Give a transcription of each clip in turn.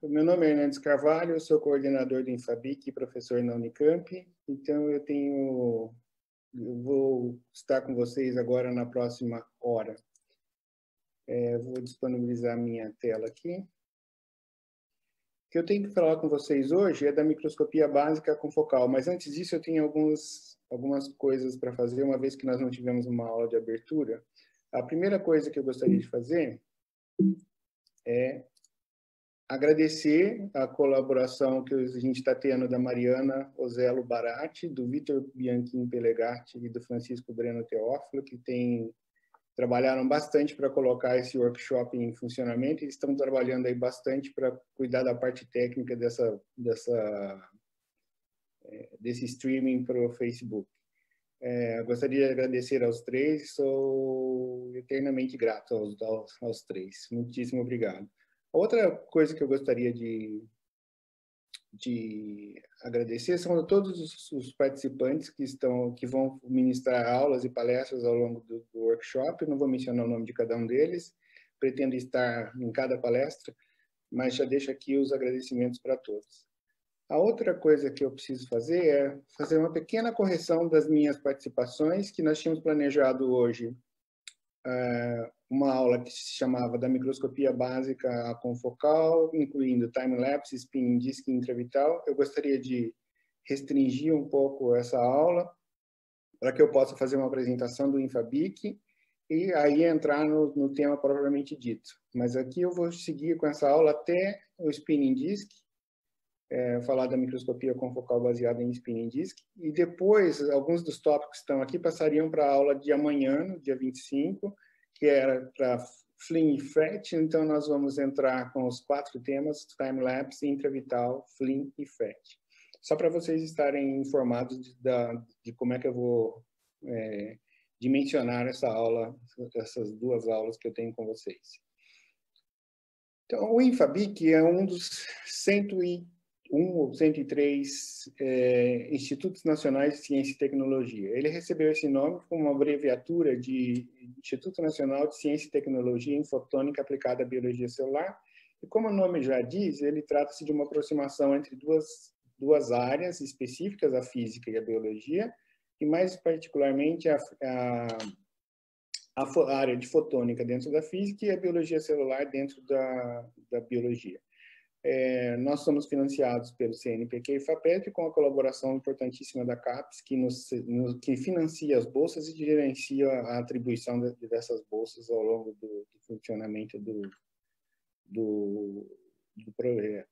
Meu nome é Hernandes Carvalho, eu sou coordenador do Infabic e professor na Unicamp. Então, eu vou estar com vocês agora na próxima hora. Vou disponibilizar minha tela aqui. O que eu tenho que falar com vocês hoje é da microscopia básica confocal, mas antes disso eu tenho algumas coisas para fazer, uma vez que nós não tivemos uma aula de abertura. A primeira coisa que eu gostaria de fazer é agradecer a colaboração que a gente está tendo da Mariana Ozello Barati, do Vitor Bianchim Pelegatti e do Francisco Breno Teófilo, que trabalharam bastante para colocar esse workshop em funcionamento e estão trabalhando aí bastante para cuidar da parte técnica desse streaming para o Facebook. Gostaria de agradecer aos três, sou eternamente grato aos três. Muitíssimo obrigado. Outra coisa que eu gostaria de agradecer são a todos os participantes que vão ministrar aulas e palestras ao longo do workshop. Eu não vou mencionar o nome de cada um deles, pretendo estar em cada palestra, mas já deixo aqui os agradecimentos para todos. A outra coisa que eu preciso fazer é fazer uma pequena correção das minhas participações, que nós tínhamos planejado hoje uma aula que se chamava da microscopia básica confocal, incluindo time-lapse, spinning disk e intravital. Eu gostaria de restringir um pouco essa aula para que eu possa fazer uma apresentação do Infabic e aí entrar no tema propriamente dito. Mas aqui eu vou seguir com essa aula até o spinning disk, falar da microscopia confocal baseada em spinning disk, e depois alguns dos tópicos que estão aqui passariam para a aula de amanhã, no dia 25, que era para Flynn e FET. Então nós vamos entrar com os 4 temas: time-lapse, intravital, Flynn e FET. Só para vocês estarem informados de como é que eu vou dimensionar essas 2 aulas que eu tenho com vocês. Então, o Infabic é um dos 101 ou 103 Institutos Nacionais de Ciência e Tecnologia. Ele recebeu esse nome como uma abreviatura de Instituto Nacional de Ciência e Tecnologia em Fotônica Aplicada à Biologia Celular. E como o nome já diz, ele trata-se de uma aproximação entre duas áreas específicas, a física e a biologia, e mais particularmente a área de fotônica dentro da física e a biologia celular dentro da biologia. Nós somos financiados pelo CNPq e FAPESP, com a colaboração importantíssima da CAPES, que financia as bolsas e gerencia a atribuição dessas bolsas ao longo do funcionamento do projeto.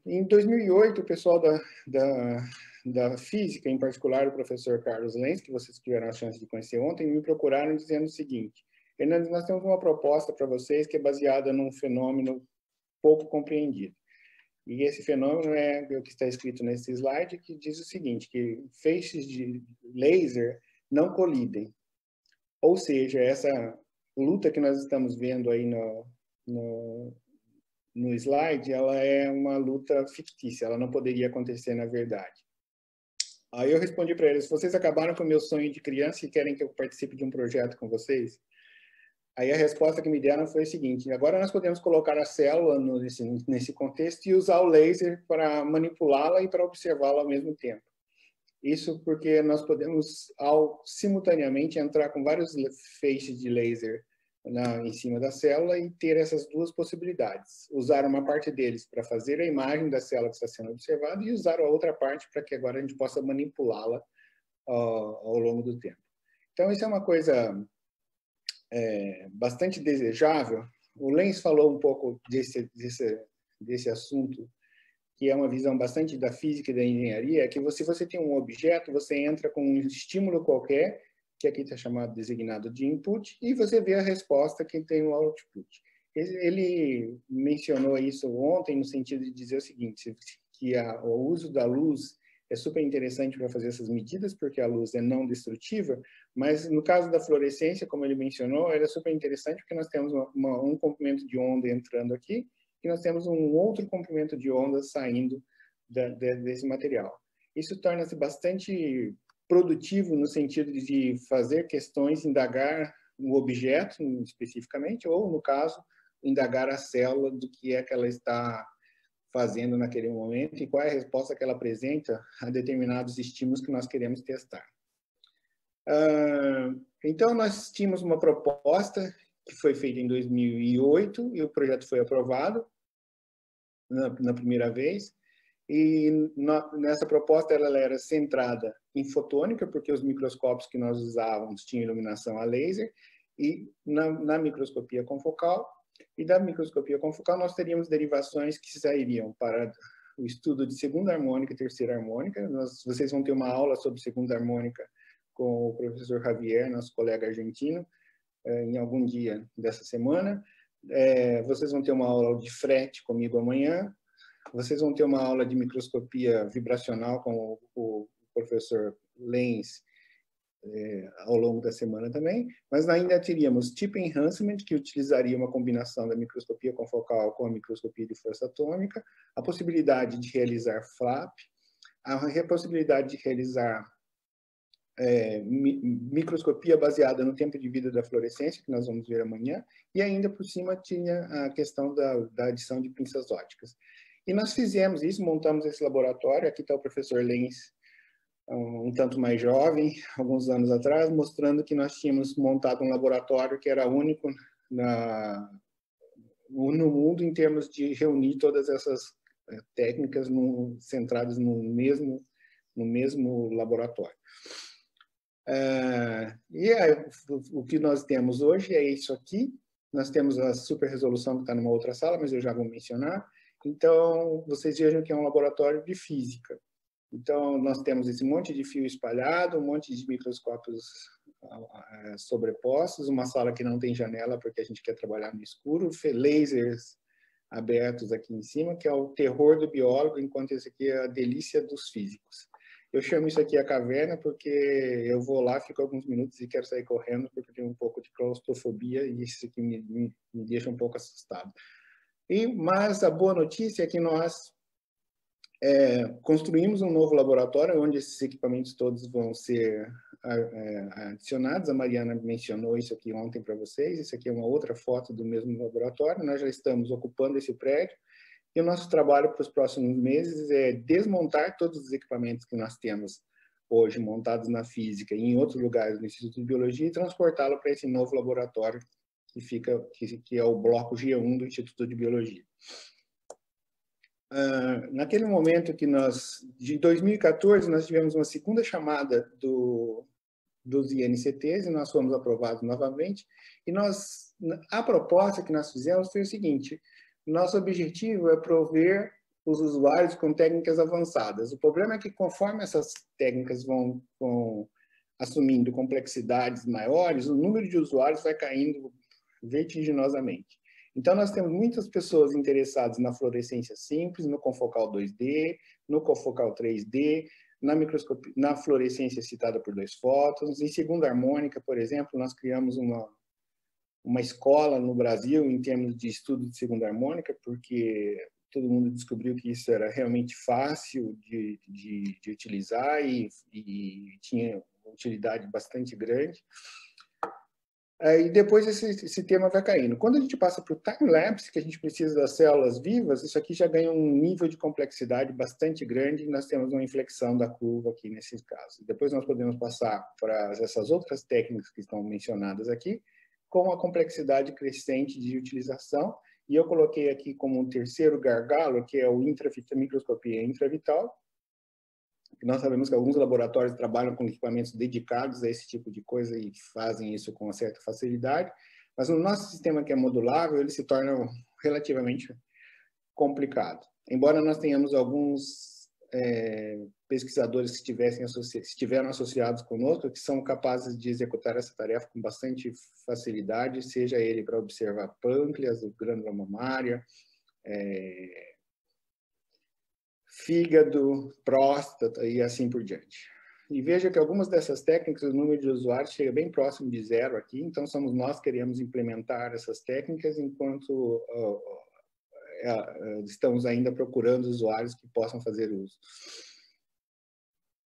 Em 2008, o pessoal da física, em particular o professor Carlos Lenz, que vocês tiveram a chance de conhecer ontem, me procuraram dizendo o seguinte: Hernandes, nós temos uma proposta para vocês que é baseada num fenômeno pouco compreendido. E esse fenômeno é o que está escrito nesse slide, que diz o seguinte, que feixes de laser não colidem. Ou seja, essa luta que nós estamos vendo aí no slide, ela é uma luta fictícia, ela não poderia acontecer na verdade. Aí eu respondi para eles: vocês acabaram com o meu sonho de criança e querem que eu participe de um projeto com vocês? Aí a resposta que me deram foi o seguinte: agora nós podemos colocar a célula nesse contexto e usar o laser para manipulá-la e para observá-la ao mesmo tempo. Isso porque nós podemos, simultaneamente, entrar com vários feixes de laser em cima da célula e ter essas 2 possibilidades. Usar uma parte deles para fazer a imagem da célula que está sendo observada e usar a outra parte para que agora a gente possa manipulá-la ao longo do tempo. Então, isso é uma coisa bastante desejável. O Lenz falou um pouco desse assunto, que é uma visão bastante da física e da engenharia, que se você tem um objeto, você entra com um estímulo qualquer, que aqui está designado de input, e você vê a resposta que tem o output. Ele mencionou isso ontem no sentido de dizer o seguinte, que o uso da luz é super interessante para fazer essas medidas, porque a luz é não destrutiva, mas no caso da fluorescência, como ele mencionou, ela é super interessante porque nós temos um comprimento de onda entrando aqui e nós temos um outro comprimento de onda saindo desse material. Isso torna-se bastante produtivo no sentido de fazer questões, indagar um objeto especificamente, ou, no caso, indagar a célula do que é que ela está fazendo naquele momento e qual é a resposta que ela apresenta a determinados estímulos que nós queremos testar. Então, nós tínhamos uma proposta que foi feita em 2008 e o projeto foi aprovado na primeira vez. E nessa proposta ela era centrada em fotônica, porque os microscópios que nós usávamos tinham iluminação a laser, e na microscopia confocal. E da microscopia confocal nós teríamos derivações que sairiam para o estudo de segunda harmônica e terceira harmônica. Vocês vão ter uma aula sobre segunda harmônica com o professor Javier, nosso colega argentino, em algum dia dessa semana. Vocês vão ter uma aula de frete comigo amanhã. Vocês vão ter uma aula de microscopia vibracional com o professor Lenz ao longo da semana também, mas ainda teríamos Tip Enhancement, que utilizaria uma combinação da microscopia confocal com a microscopia de força atômica, a possibilidade de realizar FLAP, a possibilidade de realizar microscopia baseada no tempo de vida da fluorescência, que nós vamos ver amanhã, e ainda por cima tinha a questão da adição de pinças ópticas. E nós fizemos isso, montamos esse laboratório. Aqui está o professor Lenz, um tanto mais jovem, alguns anos atrás, mostrando que nós tínhamos montado um laboratório que era único no mundo em termos de reunir todas essas técnicas centradas no mesmo laboratório. O que nós temos hoje é isso aqui. Nós temos a super resolução que está numa outra sala, mas eu já vou mencionar. Então, vocês vejam que é um laboratório de física. Então, nós temos esse monte de fio espalhado, um monte de microscópios sobrepostos, uma sala que não tem janela porque a gente quer trabalhar no escuro, lasers abertos aqui em cima, que é o terror do biólogo, enquanto esse aqui é a delícia dos físicos. Eu chamo isso aqui a caverna porque eu vou lá, fico alguns minutos e quero sair correndo porque tenho um pouco de claustrofobia e isso aqui me deixa um pouco assustado. Mas a boa notícia é que nós construímos um novo laboratório onde esses equipamentos todos vão ser adicionados. A Mariana mencionou isso aqui ontem para vocês. Isso aqui é uma outra foto do mesmo laboratório. Nós já estamos ocupando esse prédio e o nosso trabalho para os próximos meses é desmontar todos os equipamentos que nós temos hoje montados na física e em outros lugares no Instituto de Biologia e transportá-lo para esse novo laboratório que é o bloco G1 do Instituto de Biologia. Naquele momento de 2014, nós tivemos uma segunda chamada dos INCTs e nós fomos aprovados novamente. E a proposta que nós fizemos foi o seguinte: nosso objetivo é prover os usuários com técnicas avançadas. O problema é que conforme essas técnicas vão assumindo complexidades maiores, o número de usuários vai caindo vertiginosamente. Então, nós temos muitas pessoas interessadas na fluorescência simples, no confocal 2D, no confocal 3D, na fluorescência excitada por 2 fótons. Em segunda harmônica, por exemplo, nós criamos uma escola no Brasil em termos de estudo de segunda harmônica, porque todo mundo descobriu que isso era realmente fácil de utilizar e tinha uma utilidade bastante grande. E depois esse tema vai caindo. Quando a gente passa para o time-lapse, que a gente precisa das células vivas, isso aqui já ganha um nível de complexidade bastante grande e nós temos uma inflexão da curva aqui nesse caso. Depois nós podemos passar para essas outras técnicas que estão mencionadas aqui, com a complexidade crescente de utilização, e eu coloquei aqui como um terceiro gargalo, que é a microscopia intravital. Nós sabemos que alguns laboratórios trabalham com equipamentos dedicados a esse tipo de coisa e fazem isso com uma certa facilidade, mas no nosso sistema que é modulável, ele se torna relativamente complicado. Embora nós tenhamos alguns pesquisadores que estiveram associados conosco, que são capazes de executar essa tarefa com bastante facilidade, seja ele para observar pâncreas, glândula mamária, fígado, próstata e assim por diante. E veja que algumas dessas técnicas, o número de usuários chega bem próximo de 0 aqui, então somos nós que queremos implementar essas técnicas enquanto estamos ainda procurando usuários que possam fazer uso.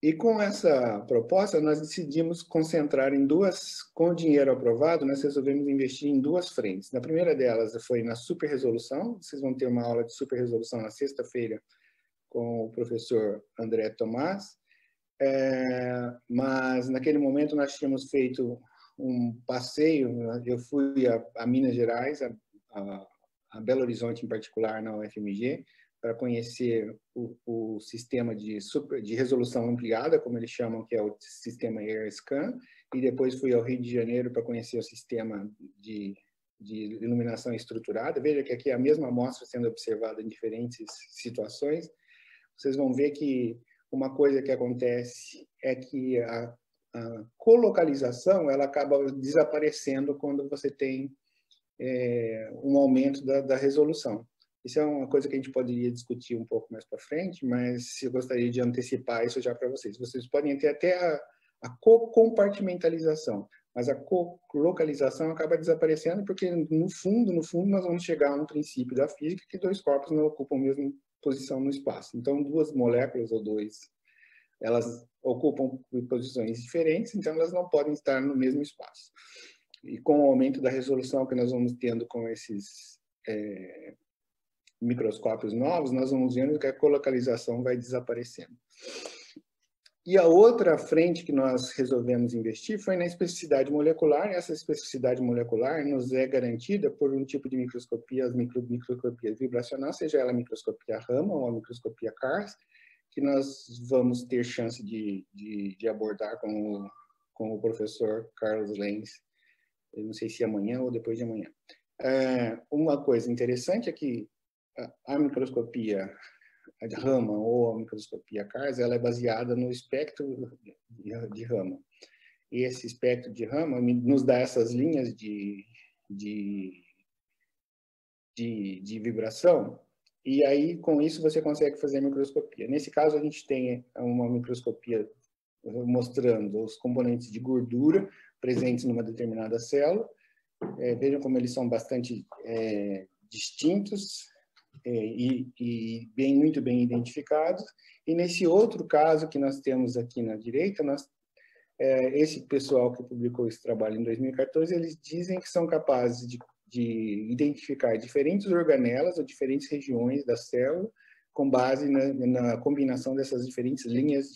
E com essa proposta, nós decidimos concentrar em duas, com o dinheiro aprovado, nós resolvemos investir em duas frentes. Na primeira delas foi na superresolução, vocês vão ter uma aula de superresolução na sexta-feira com o professor André Tomás, mas naquele momento nós tínhamos feito um passeio, eu fui a Minas Gerais, a Belo Horizonte em particular, na UFMG, para conhecer o sistema de resolução ampliada, como eles chamam, que é o sistema AirScan, e depois fui ao Rio de Janeiro para conhecer o sistema de iluminação estruturada. Veja que aqui é a mesma amostra sendo observada em diferentes situações. Vocês vão ver que uma coisa que acontece é que a colocalização ela acaba desaparecendo quando você tem um aumento da resolução. Isso é uma coisa que a gente poderia discutir um pouco mais para frente, mas eu gostaria de antecipar isso já para vocês. Vocês podem ter até a compartimentalização, mas a colocalização acaba desaparecendo porque, no fundo, nós vamos chegar a um princípio da física que dois corpos não ocupam a mesma posição no espaço. Então, duas moléculas ou elas ocupam posições diferentes, então elas não podem estar no mesmo espaço. E com o aumento da resolução que nós vamos tendo com esses microscópios novos, nós vamos vendo que a colocalização vai desaparecendo. E a outra frente que nós resolvemos investir foi na especificidade molecular. Essa especificidade molecular nos é garantida por um tipo de microscopia, as microscopias vibracional, seja ela a microscopia Raman ou a microscopia CARS, que nós vamos ter chance de abordar com o professor Carlos Lenz, eu não sei se amanhã ou depois de amanhã. Uma coisa interessante é que a microscopia Raman ou a microscopia CARS, ela é baseada no espectro de Raman. E esse espectro de Raman nos dá essas linhas de vibração, e aí com isso você consegue fazer a microscopia. Nesse caso a gente tem uma microscopia mostrando os componentes de gordura presentes numa determinada célula. Vejam como eles são bastante distintos e muito bem identificados. E nesse outro caso que nós temos aqui na direita, esse pessoal que publicou esse trabalho em 2014, eles dizem que são capazes de identificar diferentes organelas ou diferentes regiões da célula com base na combinação dessas diferentes linhas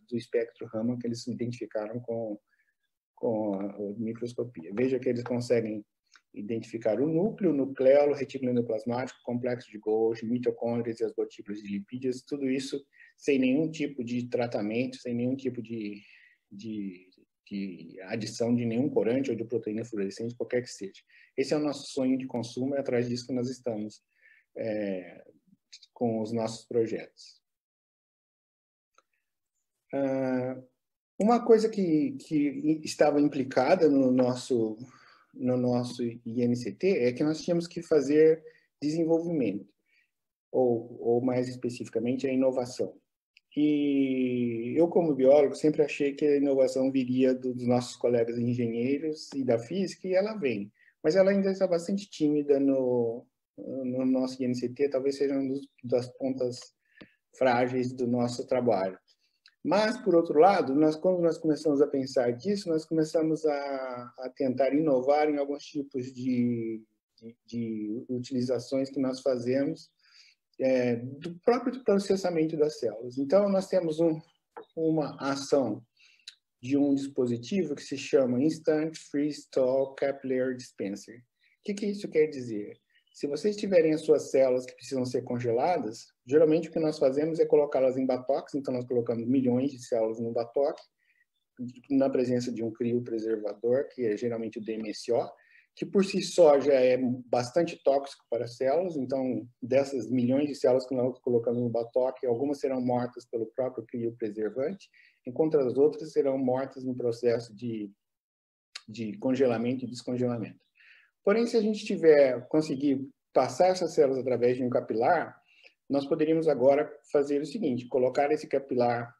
do espectro Raman que eles identificaram com a microscopia. Veja que eles conseguem identificar o núcleo, o nucleolo, retículo endoplasmático, complexo de Golgi, mitocôndrias e as gotículas de lipídios, tudo isso sem nenhum tipo de tratamento, sem nenhum tipo de adição de nenhum corante ou de proteína fluorescente, qualquer que seja. Esse é o nosso sonho de consumo, é atrás disso que nós estamos com os nossos projetos. Uma coisa que estava implicada no nosso INCT é que nós tínhamos que fazer desenvolvimento, ou mais especificamente, a inovação. E eu, como biólogo, sempre achei que a inovação viria dos nossos colegas engenheiros e da física, e ela vem. Mas ela ainda está bastante tímida no nosso INCT, talvez seja uma das pontas frágeis do nosso trabalho. Mas, por outro lado, quando nós começamos a pensar disso, nós começamos a tentar inovar em alguns tipos de utilizações que nós fazemos do próprio processamento das células. Então, nós temos uma ação de um dispositivo que se chama Instant Freeze-Thaw Capillary Dispenser. O que isso quer dizer? Se vocês tiverem as suas células que precisam ser congeladas, geralmente o que nós fazemos é colocá-las em batoques, então nós colocamos milhões de células no batoque, na presença de um criopreservador, que é geralmente o DMSO, que por si só já é bastante tóxico para as células, então dessas milhões de células que nós colocamos no batoque, algumas serão mortas pelo próprio criopreservante, enquanto as outras serão mortas no processo de congelamento e descongelamento. Porém, se a gente conseguir passar essas células através de um capilar, nós poderíamos agora fazer o seguinte, colocar esse capilar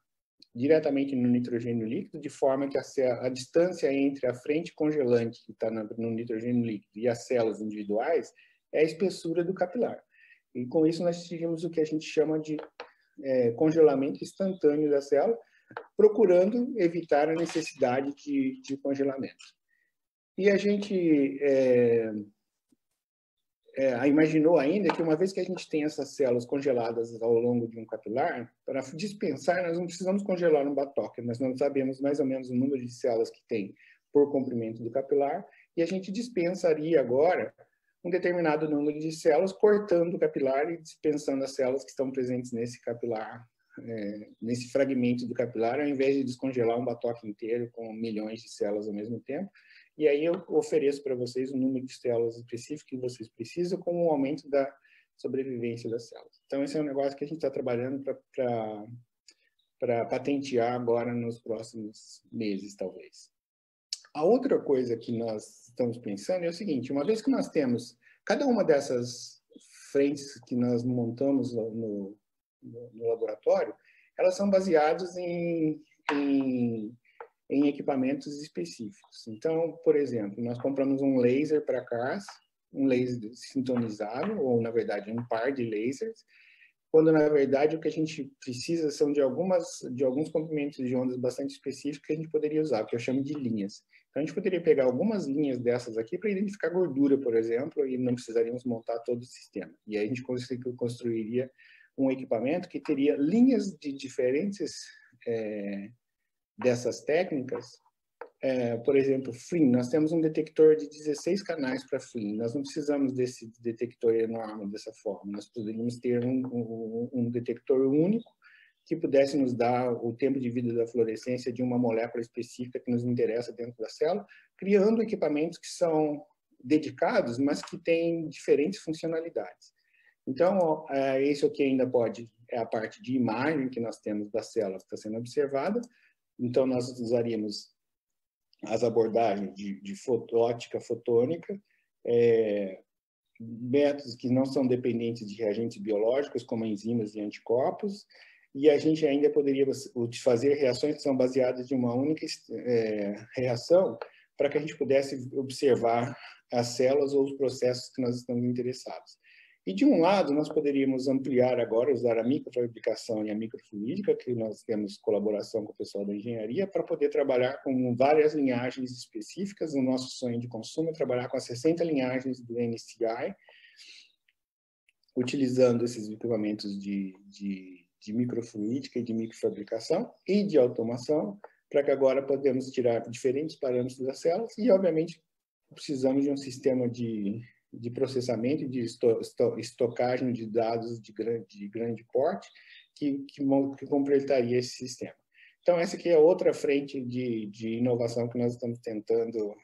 diretamente no nitrogênio líquido, de forma que a distância entre a frente congelante, que está no nitrogênio líquido, e as células individuais, é a espessura do capilar. E com isso nós tivemos o que a gente chama de congelamento instantâneo da célula, procurando evitar a necessidade de congelamento. E a gente imaginou ainda que uma vez que a gente tem essas células congeladas ao longo de um capilar, para dispensar, nós não precisamos congelar um batoque, nós não sabemos mais ou menos o número de células que tem por comprimento do capilar, e a gente dispensaria agora um determinado número de células, cortando o capilar e dispensando as células que estão presentes nesse capilar, nesse fragmento do capilar, ao invés de descongelar um batoque inteiro com milhões de células ao mesmo tempo. E aí eu ofereço para vocês o número de células específico que vocês precisam com o aumento da sobrevivência das células. Então, esse é um negócio que a gente está trabalhando para patentear agora nos próximos meses, talvez. A outra coisa que nós estamos pensando é o seguinte: uma vez que nós temos cada uma dessas frentes que nós montamos no laboratório, elas são baseadas em equipamentos específicos. Então, por exemplo, nós compramos um laser para CARS, um laser sintonizado, ou na verdade um par de lasers, quando na verdade o que a gente precisa são de alguns comprimentos de ondas bastante específicos que a gente poderia usar, que eu chamo de linhas. Então a gente poderia pegar algumas linhas dessas aqui para identificar gordura, por exemplo, e não precisaríamos montar todo o sistema. E aí a gente construiria um equipamento que teria linhas de diferentes dessas técnicas. Por exemplo, FLIM, nós temos um detector de 16 canais para FLIM, nós não precisamos desse detector enorme dessa forma, nós poderíamos ter um detector único que pudesse nos dar o tempo de vida da fluorescência de uma molécula específica que nos interessa dentro da célula, criando equipamentos que são dedicados, mas que têm diferentes funcionalidades. Então, isso aqui ainda é a parte de imagem que nós temos da célula que está sendo observada. Então, nós usaríamos as abordagens de ótica fotônica, métodos que não são dependentes de reagentes biológicos, como enzimas e anticorpos, e a gente ainda poderia fazer reações que são baseadas em uma única reação, para que a gente pudesse observar as células ou os processos que nós estamos interessados. E, de um lado, nós poderíamos ampliar agora, usar a microfabricação e a microfluídica, que nós temos colaboração com o pessoal da engenharia, para poder trabalhar com várias linhagens específicas. O nosso sonho de consumo é trabalhar com as 60 linhagens do NCI, utilizando esses equipamentos de microfluídica e de microfabricação e de automação, para que agora podemos tirar diferentes parâmetros das células e, obviamente, precisamos de um sistema de processamento e de estocagem de dados de grande porte que completaria esse sistema. Então, essa aqui é outra frente de inovação que nós estamos tentando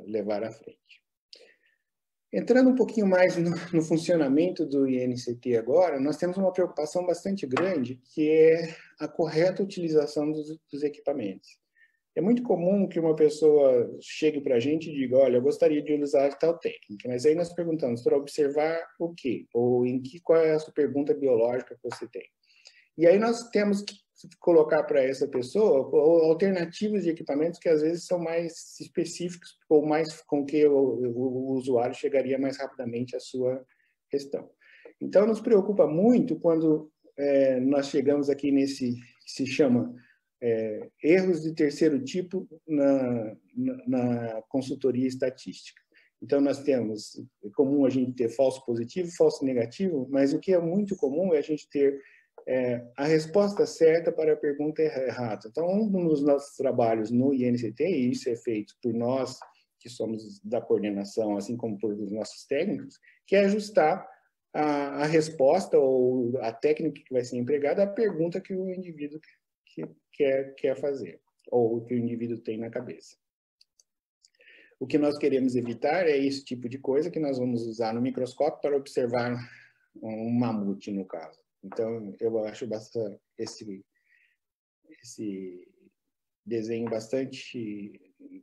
levar à frente. Entrando um pouquinho mais no funcionamento do INCT agora, nós temos uma preocupação bastante grande, que é a correta utilização dos equipamentos. É muito comum que uma pessoa chegue para a gente e diga: olha, eu gostaria de usar tal técnica, mas aí nós perguntamos para observar o quê? Ou qual é a sua pergunta biológica que você tem? E aí nós temos que colocar para essa pessoa alternativas de equipamentos que às vezes são mais específicos ou mais com que o usuário chegaria mais rapidamente à sua questão. Então, nos preocupa muito quando nós chegamos aqui nesse que se chama erros de terceiro tipo na consultoria estatística. Então, nós temos, é comum a gente ter falso positivo, falso negativo, mas o que é muito comum é a gente ter a resposta certa para a pergunta errada. Então, um dos nossos trabalhos no INCT, e isso é feito por nós, que somos da coordenação, assim como por os nossos técnicos, que é ajustar a resposta ou a técnica que vai ser empregada à pergunta que o indivíduo quer fazer, ou que o indivíduo tem na cabeça. O que nós queremos evitar é esse tipo de coisa que nós vamos usar no microscópio para observar um mamute, no caso. Então, eu acho bastante esse desenho bastante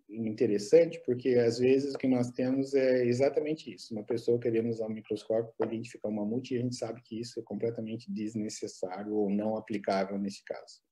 interessante, porque às vezes o que nós temos é exatamente isso. Uma pessoa querendo usar um microscópio para identificar um mamute, e a gente sabe que isso é completamente desnecessário ou não aplicável nesse caso.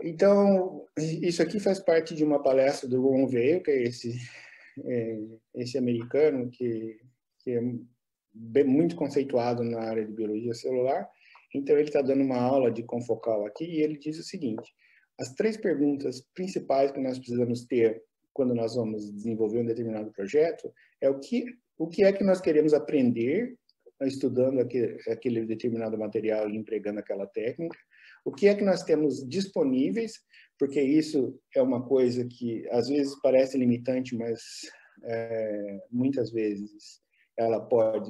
Então, isso aqui faz parte de uma palestra do Ron Weil, que é esse americano que é muito conceituado na área de biologia celular, Então, ele está dando uma aula de confocal aqui e ele diz o seguinte: as 3 perguntas principais que nós precisamos ter quando nós vamos desenvolver um determinado projeto é o que é que nós queremos aprender estudando aquele determinado material e empregando aquela técnica, o que é que nós temos disponíveis, porque isso é uma coisa que às vezes parece limitante, mas muitas vezes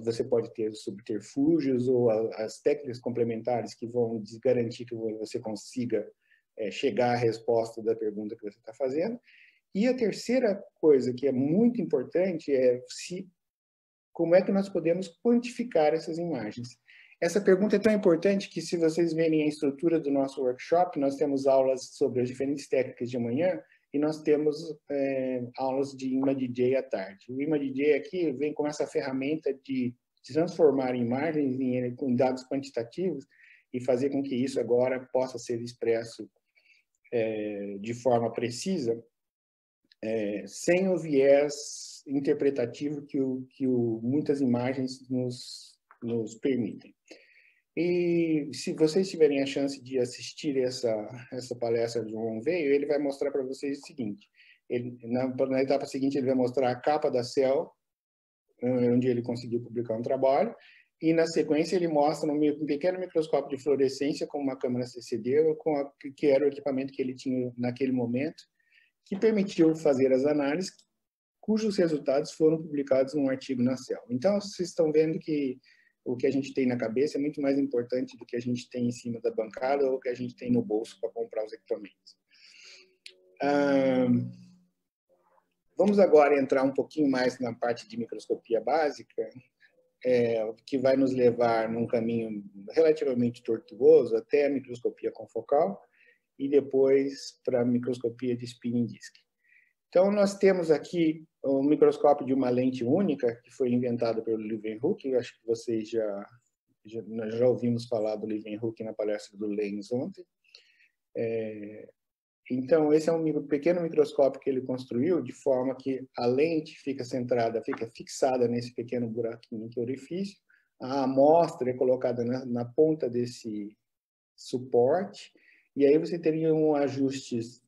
você pode ter subterfúgios ou as técnicas complementares que vão garantir que você consiga chegar à resposta da pergunta que você está fazendo. E a terceira coisa que é muito importante é como é que nós podemos quantificar essas imagens. Essa pergunta é tão importante que, se vocês verem a estrutura do nosso workshop, nós temos aulas sobre as diferentes técnicas de manhã e nós temos aulas de ImaDJ à tarde. O ImaDJ aqui vem com essa ferramenta de transformar imagens em dados quantitativos e fazer com que isso agora possa ser expresso de forma precisa, sem o viés interpretativo que muitas imagens nos permitem. E se vocês tiverem a chance de assistir essa palestra do João Veio, ele vai mostrar para vocês o seguinte: na etapa seguinte ele vai mostrar a capa da Cell, onde ele conseguiu publicar um trabalho, e na sequência ele mostra um pequeno microscópio de fluorescência com uma câmera CCD, que era o equipamento que ele tinha naquele momento, que permitiu fazer as análises, cujos resultados foram publicados num artigo na Cell. Então, vocês estão vendo que o que a gente tem na cabeça é muito mais importante do que a gente tem em cima da bancada ou o que a gente tem no bolso para comprar os equipamentos. Vamos agora entrar um pouquinho mais na parte de microscopia básica, que vai nos levar num caminho relativamente tortuoso até a microscopia confocal e depois para a microscopia de spinning disk. Então, nós temos aqui um microscópio de uma lente única, que foi inventado pelo Leeuwenhoek. Eu acho que vocês já ouvimos falar do Leeuwenhoek na palestra do Lenz ontem. Então, esse é um pequeno microscópio que ele construiu, de forma que a lente fica fixada nesse pequeno buraquinho de orifício, a amostra é colocada na ponta desse suporte, e aí você teria ajustes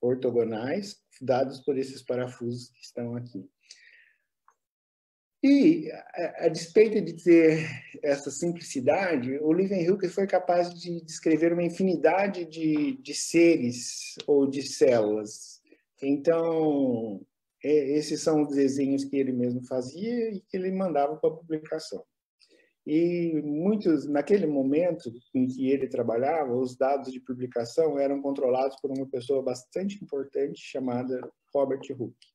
ortogonais dados por esses parafusos que estão aqui. E, a despeito de ter essa simplicidade, o Leeuwenhoek foi capaz de descrever uma infinidade de seres ou de células. Então, esses são os desenhos que ele mesmo fazia e que ele mandava para publicação. E naquele momento em que ele trabalhava, os dados de publicação eram controlados por uma pessoa bastante importante chamada Robert Hooke,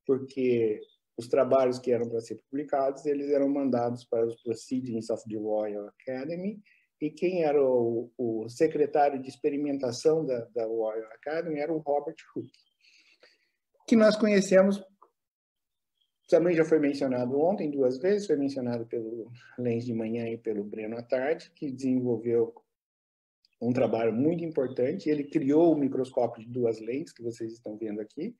porque os trabalhos que eram para ser publicados, eles eram mandados para os Proceedings of the Royal Academy, e quem era o secretário de experimentação da Royal Academy era o Robert Hooke, que nós conhecemos. Também já foi mencionado ontem 2 vezes, foi mencionado pelo Lenz de manhã e pelo Breno à tarde, que desenvolveu um trabalho muito importante. Ele criou o microscópio de 2 lentes, que vocês estão vendo aqui.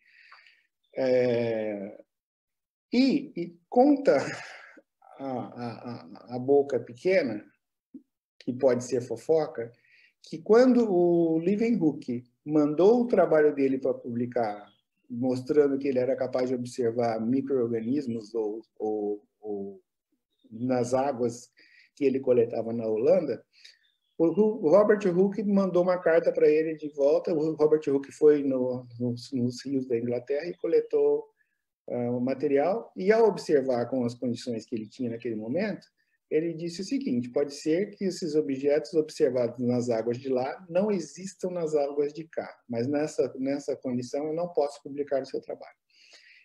E conta a boca pequena, que pode ser fofoca, que quando o Leeuwenhoek mandou o trabalho dele para publicar, mostrando que ele era capaz de observar micro-organismos ou nas águas que ele coletava na Holanda, o Robert Hooke mandou uma carta para ele de volta. O Robert Hooke foi nos rios da Inglaterra e coletou o material, e ao observar com as condições que ele tinha naquele momento, ele disse o seguinte: pode ser que esses objetos observados nas águas de lá não existam nas águas de cá, mas nessa condição eu não posso publicar o seu trabalho.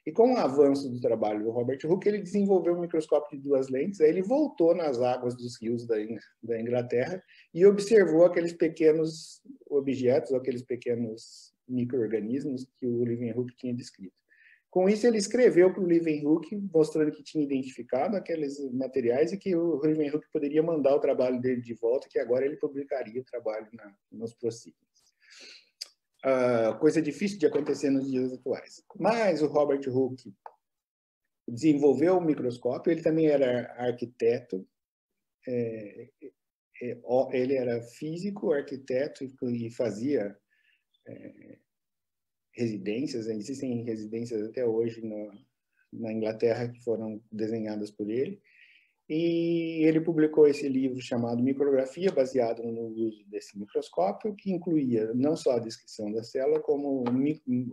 E com o avanço do trabalho do Robert Hooke, ele desenvolveu um microscópio de 2 lentes, aí ele voltou nas águas dos rios da Inglaterra e observou aqueles pequenos objetos, aqueles pequenos micro-organismos que o Leeuwenhoek tinha descrito. Com isso, ele escreveu para o Leeuwenhoek, mostrando que tinha identificado aqueles materiais e que o Leeuwenhoek poderia mandar o trabalho dele de volta, que agora ele publicaria o trabalho nos Proceedings. Coisa difícil de acontecer nos dias atuais. Mas o Robert Hooke desenvolveu o microscópio, ele também era arquiteto, ele era físico, arquiteto e fazia residências. Existem residências até hoje na Inglaterra que foram desenhadas por ele. E ele publicou esse livro chamado Micrografia, baseado no uso desse microscópio, que incluía não só a descrição da célula, como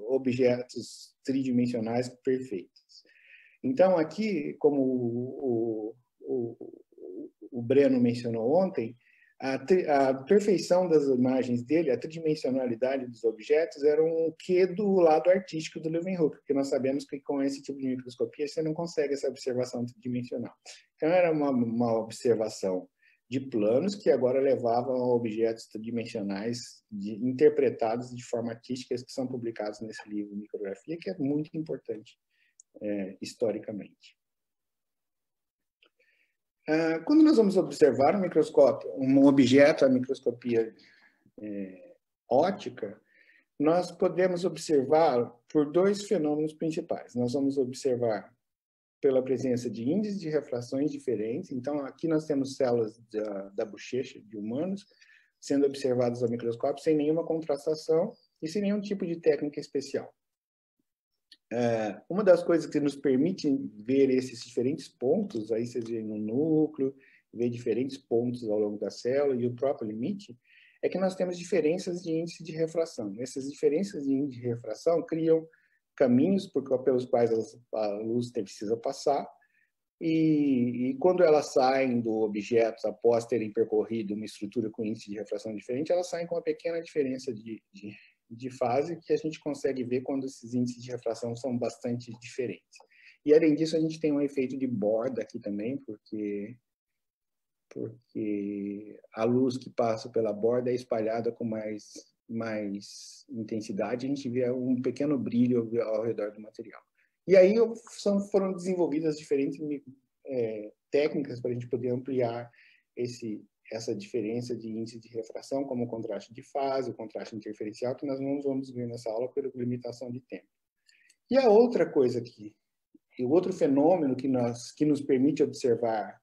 objetos tridimensionais perfeitos. Então, aqui, como o Breno mencionou ontem, a perfeição das imagens dele, a tridimensionalidade dos objetos, era um quê do lado artístico do Leeuwenhoek, porque nós sabemos que com esse tipo de microscopia você não consegue essa observação tridimensional. Então, era uma observação de planos que agora levavam a objetos tridimensionais interpretados de forma artística, que são publicados nesse livro Micrografia, que é muito importante historicamente. Quando nós vamos observar um microscópio, um objeto à microscopia óptica, nós podemos observar por dois fenômenos principais. Nós vamos observar pela presença de índices de refrações diferentes. Então, aqui nós temos células da bochecha de humanos sendo observadas ao microscópio sem nenhuma contrastação e sem nenhum tipo de técnica especial. Uma das coisas que nos permite ver esses diferentes pontos, aí vocês veem no núcleo, ver diferentes pontos ao longo da célula e o próprio limite, é que nós temos diferenças de índice de refração. Essas diferenças de índice de refração criam caminhos pelos quais a luz precisa passar, e quando elas saem do objeto, após terem percorrido uma estrutura com índice de refração diferente, elas saem com uma pequena diferença de fase que a gente consegue ver quando esses índices de refração são bastante diferentes. E, além disso, a gente tem um efeito de borda aqui também, porque a luz que passa pela borda é espalhada com mais intensidade, a gente vê um pequeno brilho ao redor do material. E aí foram desenvolvidas diferentes técnicas para a gente poder ampliar essa diferença de índice de refração, como o contraste de fase, o contraste interferencial, que nós não vamos ver nessa aula por limitação de tempo. E a outra coisa o outro fenômeno que nos permite observar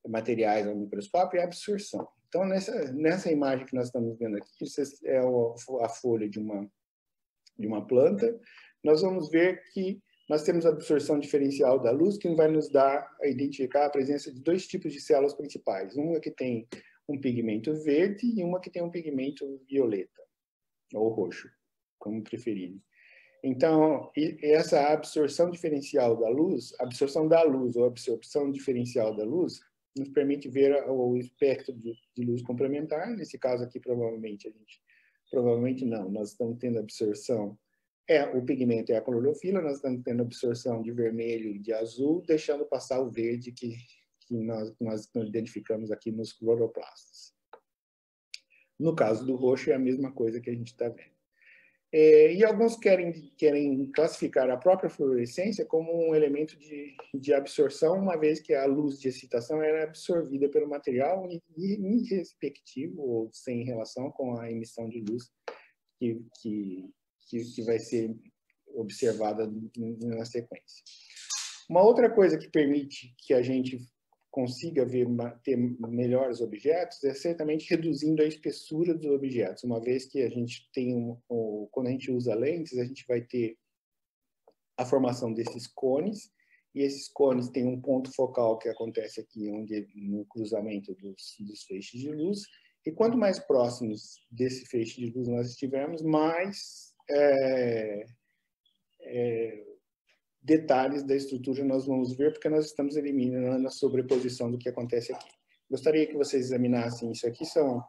materiais ao microscópio é a absorção. Então, nessa imagem que nós estamos vendo aqui, é a folha de uma planta, nós vamos ver que nós temos a absorção diferencial da luz, que vai nos dar a identificar a presença de dois tipos de células principais. Uma que tem um pigmento verde e uma que tem um pigmento violeta, ou roxo, como preferirem. Então, essa absorção diferencial da luz, absorção da luz ou absorção diferencial da luz, nos permite ver o espectro de luz complementar. Nesse caso aqui, provavelmente não, nós estamos tendo absorção, o pigmento é a clorofila, nós estamos tendo absorção de vermelho e de azul, deixando passar o verde que nós identificamos aqui nos cloroplastos. No caso do roxo, é a mesma coisa que a gente está vendo. E alguns querem classificar a própria fluorescência como um elemento de absorção, uma vez que a luz de excitação era absorvida pelo material irrespectivo ou sem relação com a emissão de luz que vai ser observada na sequência. Uma outra coisa que permite que a gente consiga ter melhores objetos é certamente reduzindo a espessura dos objetos, uma vez que a gente tem, quando a gente usa lentes, a gente vai ter a formação desses cones, e esses cones têm um ponto focal que acontece aqui, no cruzamento dos feixes de luz, e quanto mais próximos desse feixe de luz nós estivermos, mais detalhes da estrutura nós vamos ver, porque nós estamos eliminando a sobreposição do que acontece aqui. Gostaria que vocês examinassem isso aqui, são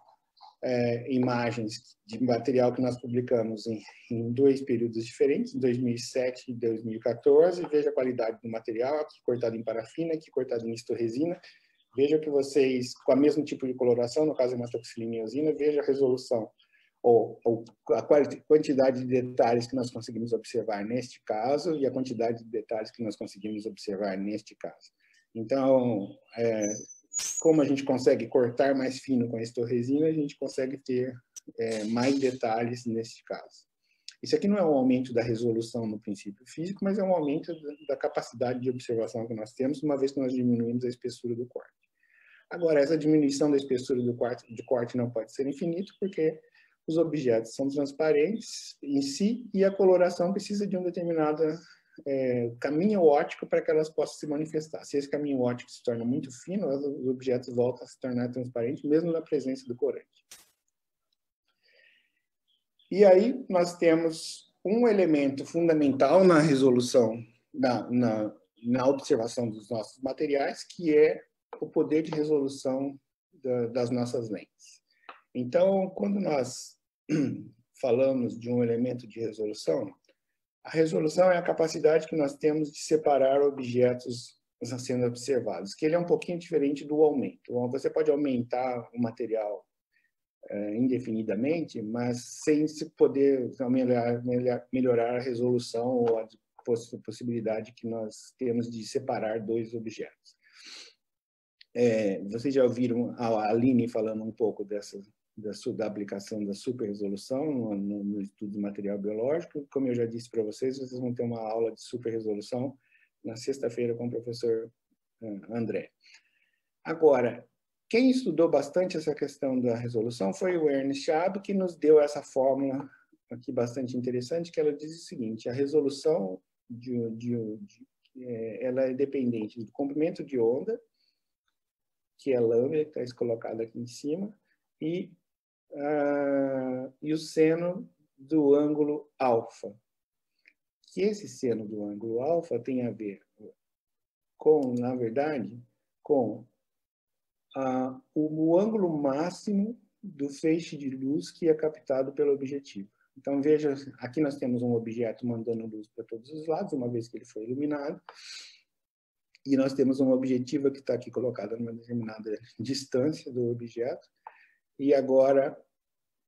imagens de material que nós publicamos em dois períodos diferentes, 2007 e 2014. Veja a qualidade do material, aqui cortado em parafina, aqui cortado em historesina. Veja que vocês, com o mesmo tipo de coloração, no caso hematoxilina e eosina, veja a resolução, ou a quantidade de detalhes que nós conseguimos observar neste caso e a quantidade de detalhes que nós conseguimos observar neste caso. Então, como a gente consegue cortar mais fino com a historesina, a gente consegue ter mais detalhes neste caso. Isso aqui não é um aumento da resolução no princípio físico, mas é um aumento da capacidade de observação que nós temos, uma vez que nós diminuímos a espessura do corte. Agora, essa diminuição da espessura de corte não pode ser infinito, porque os objetos são transparentes em si e a coloração precisa de um determinado caminho óptico para que elas possam se manifestar. Se esse caminho óptico se torna muito fino, os objetos voltam a se tornar transparentes, mesmo na presença do corante. E aí nós temos um elemento fundamental na resolução, na observação dos nossos materiais, que é o poder de resolução das nossas lentes. Então, quando nós falamos de um elemento de resolução, a resolução é a capacidade que nós temos de separar objetos sendo observados, que ele é um pouquinho diferente do aumento. Você pode aumentar o material indefinidamente, mas sem se poder melhorar a resolução ou a possibilidade que nós temos de separar dois objetos. Vocês já ouviram a Aline falando um pouco da aplicação da superresolução no estudo do material biológico. Como eu já disse para vocês, vocês vão ter uma aula de superresolução na sexta-feira com o professor André. Agora, quem estudou bastante essa questão da resolução foi o Ernst Schaub, que nos deu essa fórmula aqui bastante interessante, que ela diz o seguinte: a resolução ela é dependente do comprimento de onda, que é lambda, que está colocado aqui em cima, e o seno do ângulo alfa. Que esse seno do ângulo alfa tem a ver com, na verdade, com o ângulo máximo do feixe de luz que é captado pelo objetivo. Então, veja, aqui nós temos um objeto mandando luz para todos os lados, uma vez que ele foi iluminado, e nós temos uma objetiva que está aqui colocada numa determinada distância do objeto, e agora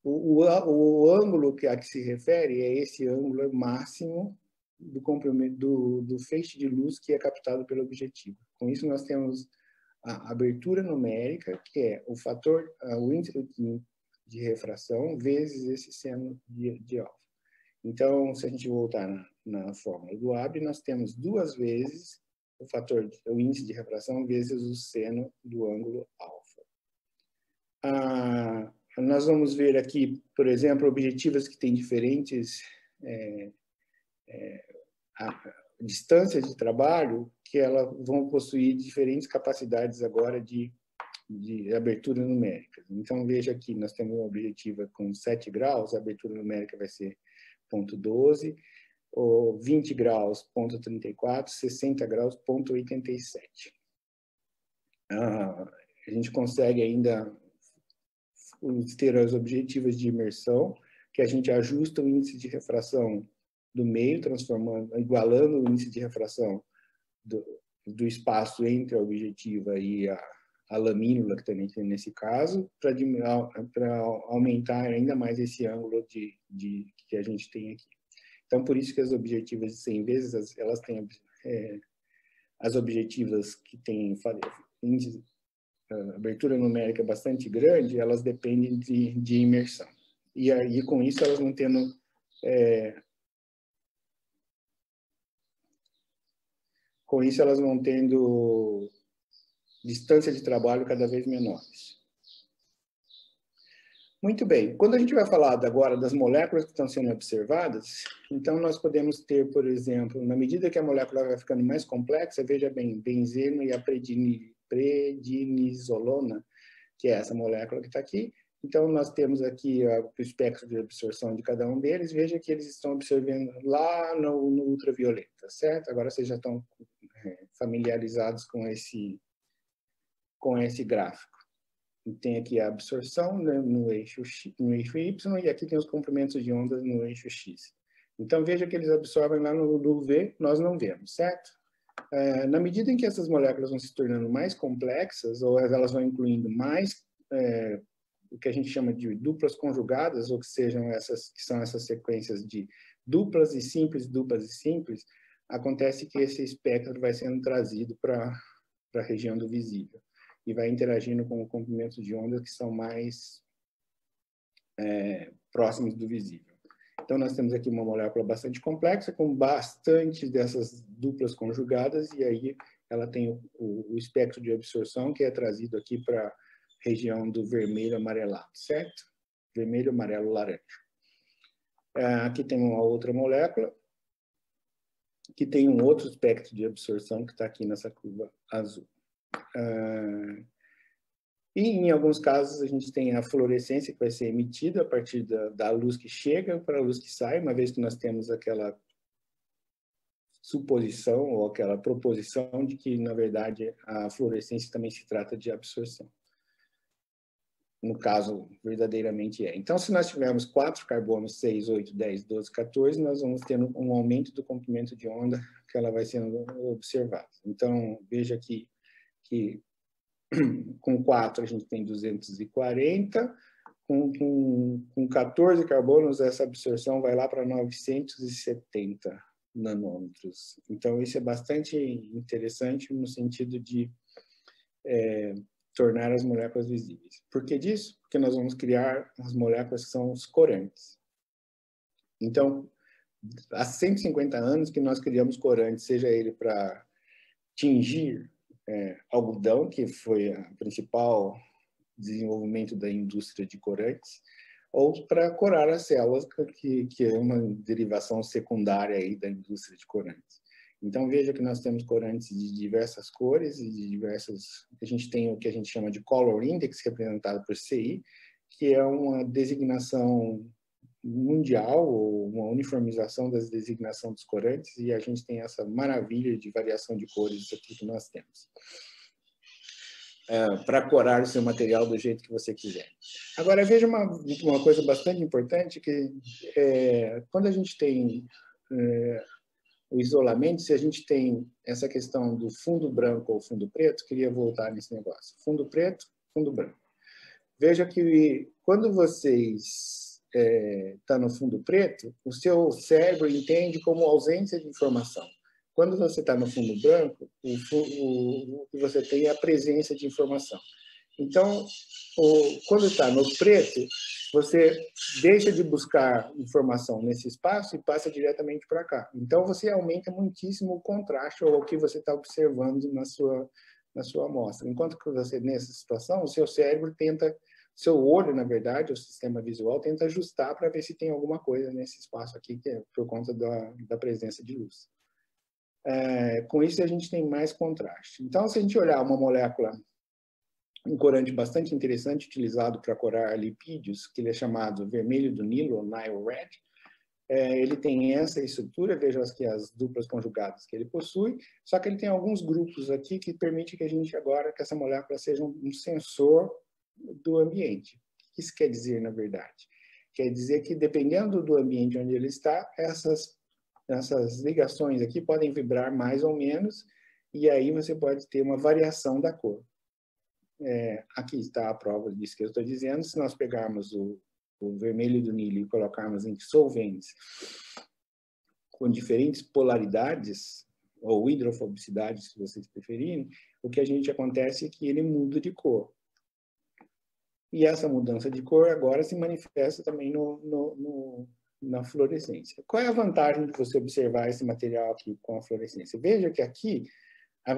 o ângulo a que se refere é esse ângulo máximo do comprimento do feixe de luz que é captado pelo objetivo. Com isso, nós temos a abertura numérica, que é o índice de refração vezes esse seno de alfa. Então, se a gente voltar na fórmula do AB, nós temos duas vezes o índice de refração vezes o seno do ângulo alfa. Nós vamos ver aqui, por exemplo, objetivas que têm diferentes distâncias de trabalho, que elas vão possuir diferentes capacidades agora de abertura numérica. Então, veja aqui, nós temos uma objetiva com 7 graus, a abertura numérica vai ser 0,12, ou 20 graus, 0,34, 60 graus, 0,87. A gente consegue ainda ter as objetivas de imersão, que a gente ajusta o índice de refração do meio, igualando o índice de refração do espaço entre a objetiva e a lamínula, que também tem nesse caso, para aumentar ainda mais esse ângulo que a gente tem aqui. Então, por isso que as objetivas de 100 vezes, elas têm as objetivas que têm abertura numérica bastante grande, elas dependem de imersão. E aí, com isso, elas vão tendo distância de trabalho cada vez menores. Muito bem. Quando a gente vai falar agora das moléculas que estão sendo observadas, então nós podemos ter, por exemplo, na medida que a molécula vai ficando mais complexa, veja bem, benzeno e a prednisolona, que é essa molécula que está aqui. Então, nós temos aqui o espectro de absorção de cada um deles. Veja que eles estão absorvendo lá no ultravioleta, certo? Agora vocês já estão familiarizados com esse gráfico. E tem aqui a absorção, né, no eixo Y, e aqui tem os comprimentos de ondas no eixo X. Então, veja que eles absorvem lá no V, nós não vemos, certo? Na medida em que essas moléculas vão se tornando mais complexas, ou elas vão incluindo mais o que a gente chama de duplas conjugadas, ou que são essas sequências de duplas e simples, acontece que esse espectro vai sendo trazido para a região do visível e vai interagindo com comprimentos de onda que são mais próximos do visível. Então, nós temos aqui uma molécula bastante complexa, com bastante dessas duplas conjugadas, e aí ela tem o espectro de absorção que é trazido aqui para a região do vermelho amarelado, certo? Vermelho, amarelo, laranja. Aqui tem uma outra molécula que tem um outro espectro de absorção que está aqui nessa curva azul. E, em alguns casos, a gente tem a fluorescência que vai ser emitida a partir da luz que chega para a luz que sai, uma vez que nós temos aquela suposição ou aquela proposição de que, na verdade, a fluorescência também se trata de absorção. No caso, verdadeiramente é. Então, se nós tivermos 4 carbonos, 6, 8, 10, 12, 14, nós vamos ter um aumento do comprimento de onda que ela vai sendo observada. Então, veja aqui que com 4 a gente tem 240, com 14 carbonos essa absorção vai lá para 970 nanômetros. Então, isso é bastante interessante no sentido de tornar as moléculas visíveis. Por que disso? Porque nós vamos criar as moléculas que são os corantes. Então, há 150 anos que nós criamos corantes, seja ele para tingir algodão, que foi o principal desenvolvimento da indústria de corantes, ou para corar as células, que é uma derivação secundária aí da indústria de corantes. Então, veja que nós temos corantes de diversas cores e de diversas... A gente tem o que a gente chama de Color Index, representado por CI, que é uma designação mundial, ou uma uniformização das designações dos corantes, e a gente tem essa maravilha de variação de cores aqui que nós temos. Para corar o seu material do jeito que você quiser. Agora, veja uma coisa bastante importante, que quando a gente tem... o isolamento, se a gente tem essa questão do fundo branco ou fundo preto, queria voltar nesse negócio. Fundo preto, fundo branco. Veja que quando vocês estão no fundo preto, o seu cérebro entende como ausência de informação. Quando você está no fundo branco, o que você tem é a presença de informação. Então, quando está no preto, você deixa de buscar informação nesse espaço e passa diretamente para cá. Então, você aumenta muitíssimo o contraste ou o que você está observando na sua amostra. Enquanto que você, nessa situação, o seu cérebro tenta, seu olho, na verdade, o sistema visual, tenta ajustar para ver se tem alguma coisa nesse espaço aqui, que é por conta da presença de luz. Com isso, a gente tem mais contraste. Então, se a gente olhar uma molécula, um corante bastante interessante utilizado para corar lipídios, que ele é chamado vermelho do Nilo, ou Nile Red. Ele tem essa estrutura, veja aqui as duplas conjugadas que ele possui, só que ele tem alguns grupos aqui que permitem que a gente agora, que essa molécula seja um sensor do ambiente. O que isso quer dizer, na verdade? Quer dizer que, dependendo do ambiente onde ele está, essas ligações aqui podem vibrar mais ou menos, e aí você pode ter uma variação da cor. Aqui está a prova disso que eu estou dizendo. Se nós pegarmos o vermelho do Nilo e colocarmos em solventes com diferentes polaridades, ou hidrofobicidade, se vocês preferirem, o que a gente acontece é que ele muda de cor. E essa mudança de cor agora se manifesta também na fluorescência. Qual é a vantagem de você observar esse material aqui com a fluorescência? Veja que aqui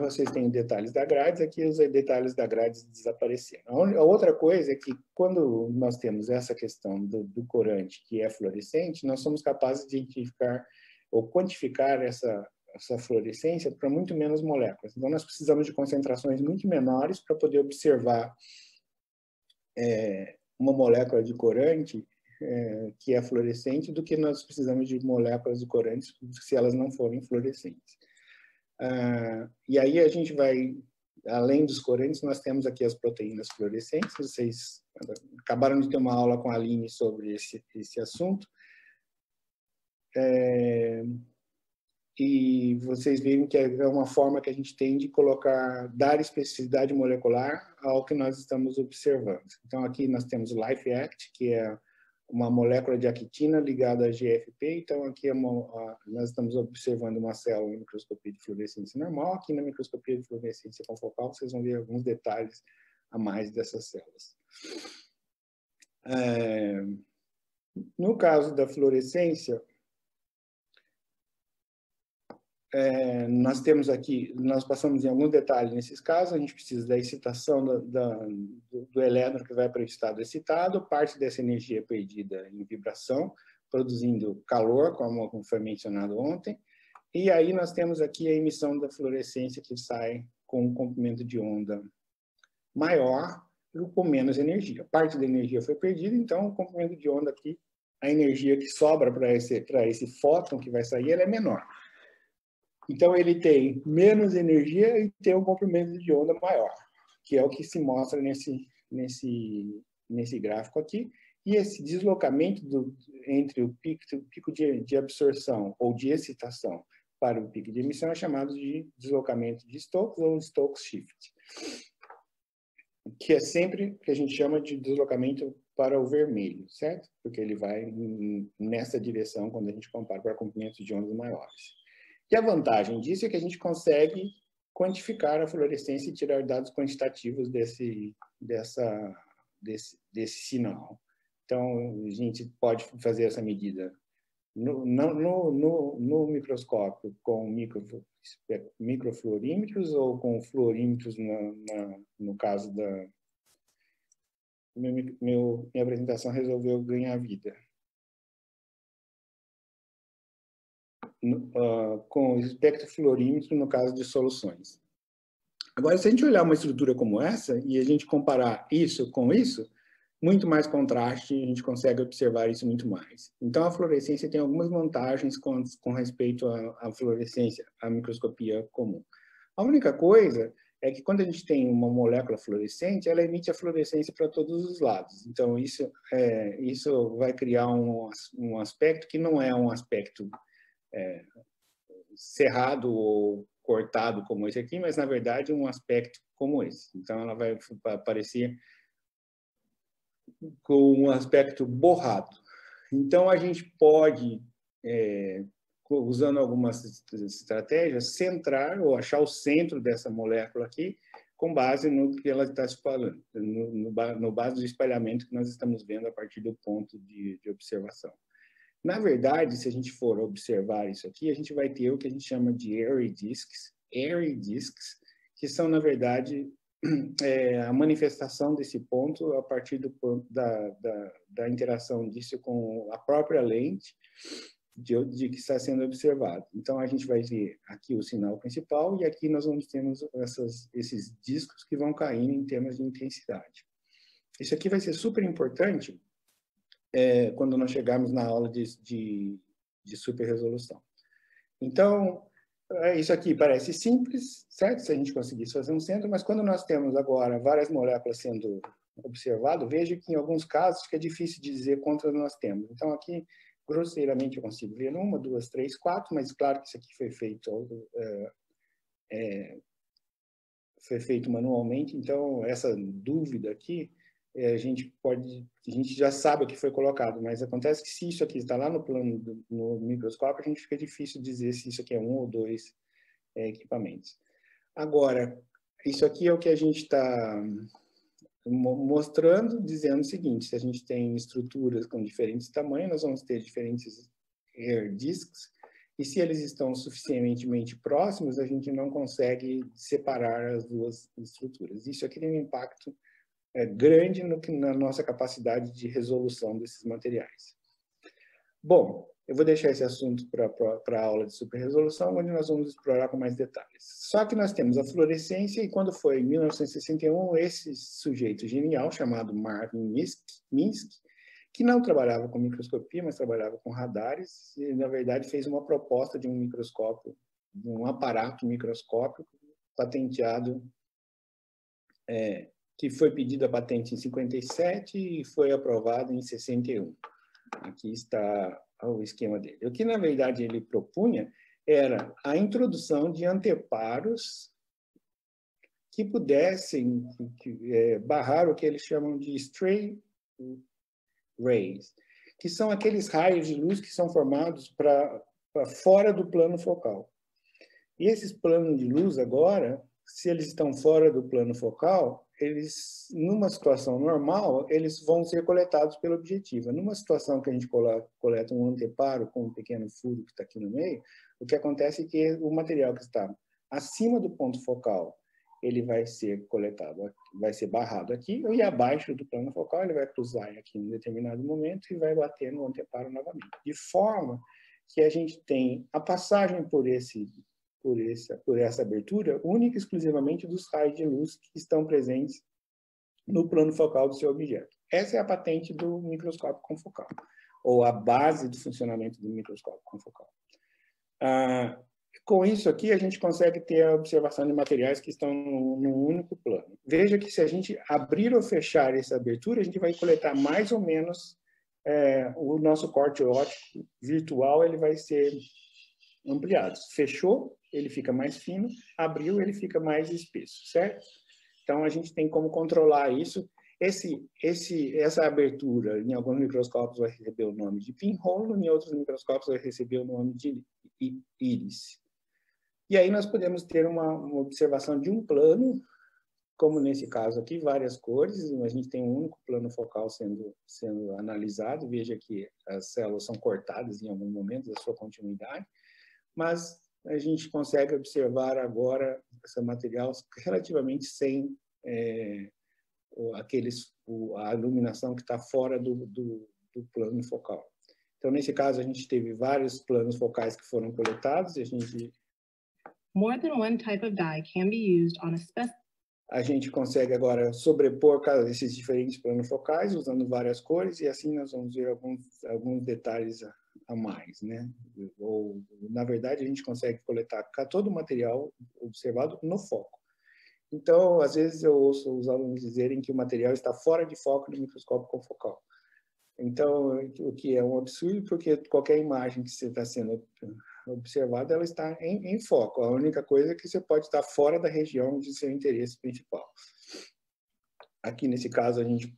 vocês têm detalhes da grades, aqui os detalhes da grades desapareceram. A outra coisa é que, quando nós temos essa questão do corante, que é fluorescente, nós somos capazes de identificar ou quantificar essa fluorescência para muito menos moléculas. Então, nós precisamos de concentrações muito menores para poder observar uma molécula de corante que é fluorescente do que nós precisamos de moléculas de corantes se elas não forem fluorescentes. E aí a gente vai, além dos corantes, nós temos aqui as proteínas fluorescentes. Vocês acabaram de ter uma aula com a Aline sobre esse assunto. E vocês viram que é uma forma que a gente tem de dar especificidade molecular ao que nós estamos observando. Então, aqui nós temos o Life Act, que é uma molécula de actina ligada a GFP. Então, aqui nós estamos observando uma célula em microscopia de fluorescência normal. Aqui na microscopia de fluorescência confocal, vocês vão ver alguns detalhes a mais dessas células. No caso da fluorescência, nós temos aqui, nós passamos em alguns detalhes nesses casos, a gente precisa da excitação do elétron que vai para o estado excitado, parte dessa energia é perdida em vibração, produzindo calor, como foi mencionado ontem, e aí nós temos aqui a emissão da fluorescência que sai com um comprimento de onda maior e com menos energia. Parte da energia foi perdida, então o comprimento de onda aqui, a energia que sobra para esse fóton que vai sair, ela é menor. Então, ele tem menos energia e tem um comprimento de onda maior, que é o que se mostra nesse gráfico aqui. E esse deslocamento entre o pico de absorção ou de excitação para o pico de emissão é chamado de deslocamento de Stokes ou Stokes shift, que é sempre que a gente chama de deslocamento para o vermelho, certo? Porque ele vai nessa direção quando a gente compara para comprimentos de ondas maiores. E a vantagem disso é que a gente consegue quantificar a fluorescência e tirar dados quantitativos desse sinal. Então, a gente pode fazer essa medida no microscópio com microfluorímetros ou com fluorímetros no caso da... Minha apresentação resolveu ganhar vida. Com espectrofluorímetro no caso de soluções. Agora, se a gente olhar uma estrutura como essa e a gente comparar isso com isso, muito mais contraste, a gente consegue observar isso muito mais. Então, a fluorescência tem algumas vantagens com respeito à fluorescência, à microscopia comum. A única coisa é que quando a gente tem uma molécula fluorescente, ela emite a fluorescência para todos os lados. Então, isso vai criar um aspecto que não é um aspecto cerrado ou cortado como esse aqui, mas na verdade um aspecto como esse. Então ela vai aparecer com um aspecto borrado. Então a gente pode, usando algumas estratégias, centrar ou achar o centro dessa molécula aqui com base no que ela está se falando, no base do espalhamento que nós estamos vendo a partir do ponto de observação. Na verdade, se a gente for observar isso aqui, a gente vai ter o que a gente chama de airy disks, que são, na verdade, a manifestação desse ponto a partir da interação disso com a própria lente de que está sendo observado. Então, a gente vai ver aqui o sinal principal e aqui nós vamos ter esses discos que vão caindo em termos de intensidade. Isso aqui vai ser super importante quando nós chegarmos na aula de super resolução. Então, isso aqui parece simples, certo? Se a gente conseguisse fazer um centro, mas quando nós temos agora várias moléculas sendo observadas, veja que em alguns casos fica difícil de dizer quantas nós temos. Então, aqui, grosseiramente, eu consigo ver 1, 2, 3, 4, mas claro que isso aqui foi feito manualmente, então essa dúvida aqui, a gente já sabe o que foi colocado, mas acontece que se isso aqui está lá no plano no microscópio, a gente fica difícil dizer se isso aqui é 1 ou 2 equipamentos. Agora, isso aqui é o que a gente está mostrando, dizendo o seguinte: se a gente tem estruturas com diferentes tamanhos, nós vamos ter diferentes air disks, e se eles estão suficientemente próximos, a gente não consegue separar as duas estruturas. Isso aqui tem um impacto grande na nossa capacidade de resolução desses materiais. Bom, eu vou deixar esse assunto para a aula de superresolução, onde nós vamos explorar com mais detalhes. Só que nós temos a fluorescência, e quando foi em 1961, esse sujeito genial, chamado Marvin Minsky, que não trabalhava com microscopia, mas trabalhava com radares, e, na verdade, fez uma proposta de um microscópio, de um aparato microscópico patenteado, que foi pedida a patente em 57 e foi aprovado em 61. Aqui está o esquema dele. O que, na verdade, ele propunha era a introdução de anteparos que pudessem barrar o que eles chamam de stray rays, que são aqueles raios de luz que são formados para fora do plano focal. E esses planos de luz agora, se eles estão fora do plano focal, eles, numa situação normal, eles vão ser coletados pela objetiva. Numa situação que a gente coleta um anteparo com um pequeno furo que está aqui no meio, o que acontece é que o material que está acima do ponto focal, ele vai ser coletado, vai ser barrado aqui, e abaixo do plano focal ele vai cruzar aqui em um determinado momento e vai bater no anteparo novamente. De forma que a gente tem a passagem por essa abertura única e exclusivamente dos raios de luz que estão presentes no plano focal do seu objeto. Essa é a patente do microscópio confocal, ou a base do funcionamento do microscópio confocal. Com isso aqui, a gente consegue ter a observação de materiais que estão num único plano. Veja que se a gente abrir ou fechar essa abertura, a gente vai coletar mais ou menos o nosso corte óptico virtual, ele vai ser ampliado. Fechou, ele fica mais fino, abriu, ele fica mais espesso, certo? Então, a gente tem como controlar isso. Essa abertura, em alguns microscópios, vai receber o nome de pinhole, em outros microscópios vai receber o nome de íris. E aí nós podemos ter uma observação de um plano, como nesse caso aqui, várias cores, a gente tem um único plano focal sendo analisado, veja que as células são cortadas em algum momento da sua continuidade, mas a gente consegue observar agora esse material relativamente sem a iluminação que está fora do plano focal. Então, nesse caso, a gente teve vários planos focais que foram coletados, e a gente... More than one type of dye can be used on a specimen. A gente consegue agora sobrepor esses diferentes planos focais usando várias cores, e assim nós vamos ver alguns detalhes a mais, né? Ou, na verdade, a gente consegue coletar todo o material observado no foco. Então, às vezes eu ouço os alunos dizerem que o material está fora de foco do microscópio confocal. Então, o que é um absurdo, porque qualquer imagem que você está sendo observada, ela está em foco. A única coisa é que você pode estar fora da região de seu interesse principal. Aqui, nesse caso, a gente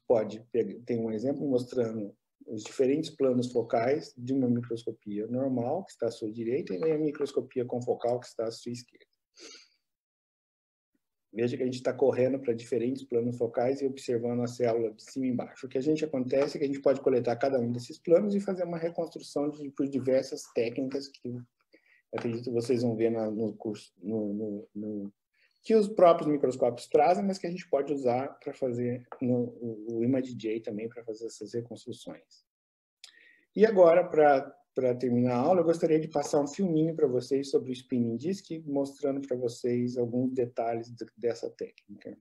tem um exemplo mostrando os diferentes planos focais de uma microscopia normal, que está à sua direita, e a microscopia confocal, que está à sua esquerda. Veja que a gente está correndo para diferentes planos focais e observando a célula de cima e embaixo. O que acontece é que a gente pode coletar cada um desses planos e fazer uma reconstrução por diversas técnicas que eu acredito que vocês vão ver no curso, que os próprios microscópios trazem, mas que a gente pode usar para fazer o ImageJ também, para fazer essas reconstruções. E agora, para terminar a aula, eu gostaria de passar um filminho para vocês sobre o spinning disk, mostrando para vocês alguns detalhes dessa técnica.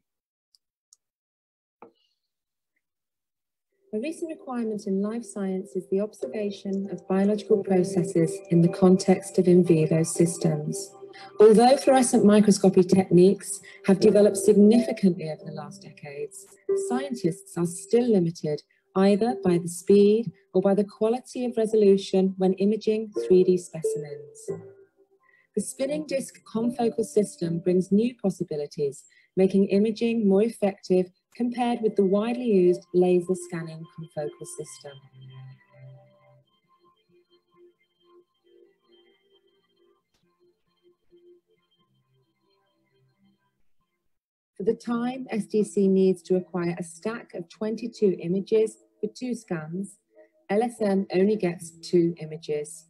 A recent requirement in life science is the observation of biological processes in the context of in vivo systems. Although fluorescent microscopy techniques have developed significantly over the last decades, scientists are still limited either by the speed or by the quality of resolution when imaging 3D specimens. The spinning disk confocal system brings new possibilities, making imaging more effective compared with the widely used laser scanning confocal system. For the time SDC needs to acquire a stack of 22 images for 2 scans, LSM only gets 2 images.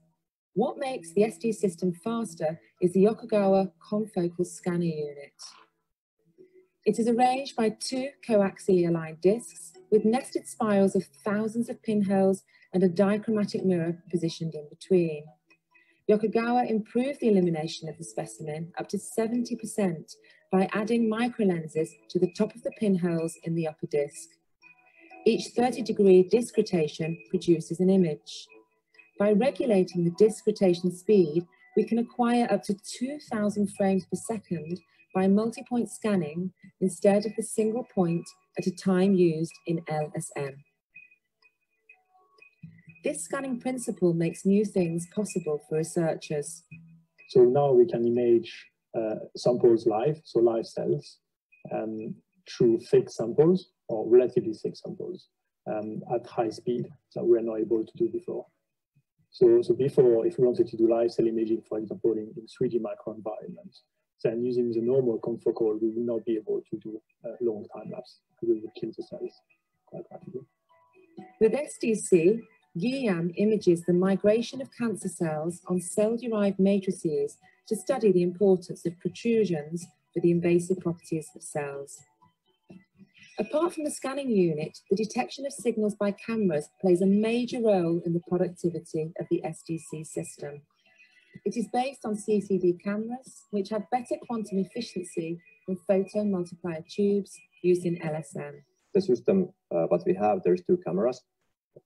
What makes the SD system faster is the Yokogawa confocal scanner unit. It is arranged by 2 coaxially aligned discs with nested spirals of thousands of pinholes and a dichromatic mirror positioned in between. Yokogawa improved the illumination of the specimen up to 70% by adding microlenses to the top of the pinholes in the upper disc. Each 30-degree disc rotation produces an image. By regulating the disc rotation speed, we can acquire up to 2,000 frames per second by multi-point scanning instead of the single point at a time used in LSM. This scanning principle makes new things possible for researchers. So now we can image samples live, so live cells, through thick samples or relatively thick samples at high speed that we were not able to do before. So before, if we wanted to do live cell imaging, for example, in 3D microenvironments, then using the normal confocal, we will not be able to do a long time lapse. We will kill the cells quite rapidly. With SDC, Guillaume images the migration of cancer cells on cell-derived matrices to study the importance of protrusions for the invasive properties of cells. Apart from the scanning unit, the detection of signals by cameras plays a major role in the productivity of the SDC system. It is based on CCD cameras, which have better quantum efficiency than photo-multiplier tubes used in LSM. The system, what we have, there's two cameras.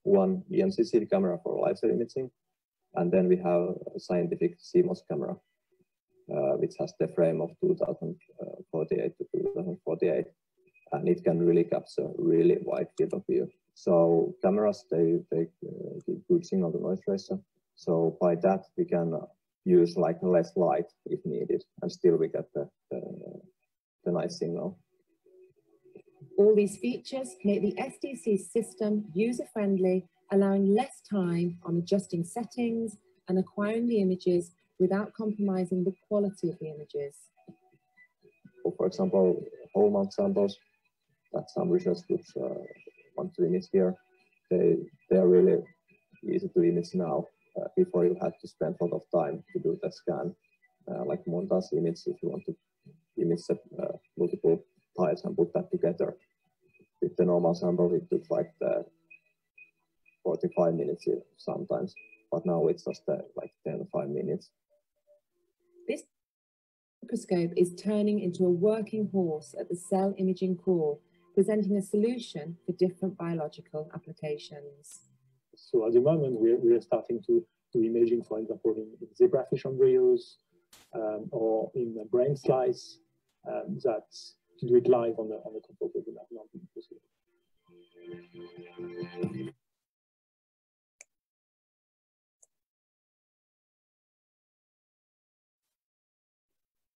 One EMCCD camera for live cell imaging, and then we have a scientific CMOS camera, which has the frame of 2048 to 2048, and it can really capture really wide field of view. So cameras, they give good signal to noise ratio. So by that, we can use like less light if needed, and still we get the nice signal. All these features make the SDC system user-friendly, allowing less time on adjusting settings and acquiring the images without compromising the quality of the images. For example, whole mount samples that some research groups want to image here, they are really easy to image now. Before you had to spend a lot of time to do that scan, like montage image, if you want to image multiple tiles and put that together. With the normal sample, it took like 45 minutes sometimes, but now it's just like 5 minutes. This microscope is turning into a working horse at the cell imaging core, presenting a solution for different biological applications. So at the moment, we are starting to do imaging, for example, in zebrafish embryos or in a brain slice. That's to do it live on the confocal would not be possible.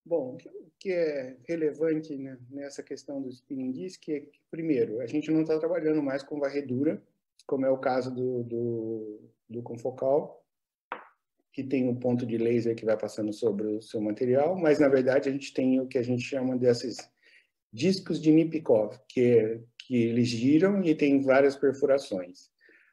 Bom, o que é relevante, né, nessa questão do spinning disk é que, primeiro, a gente não está trabalhando mais com varredura, como é o caso do confocal, que tem um ponto de laser que vai passando sobre o seu material, mas, na verdade, a gente tem o que a gente chama desses discos de Nipikov, que eles giram e tem várias perfurações.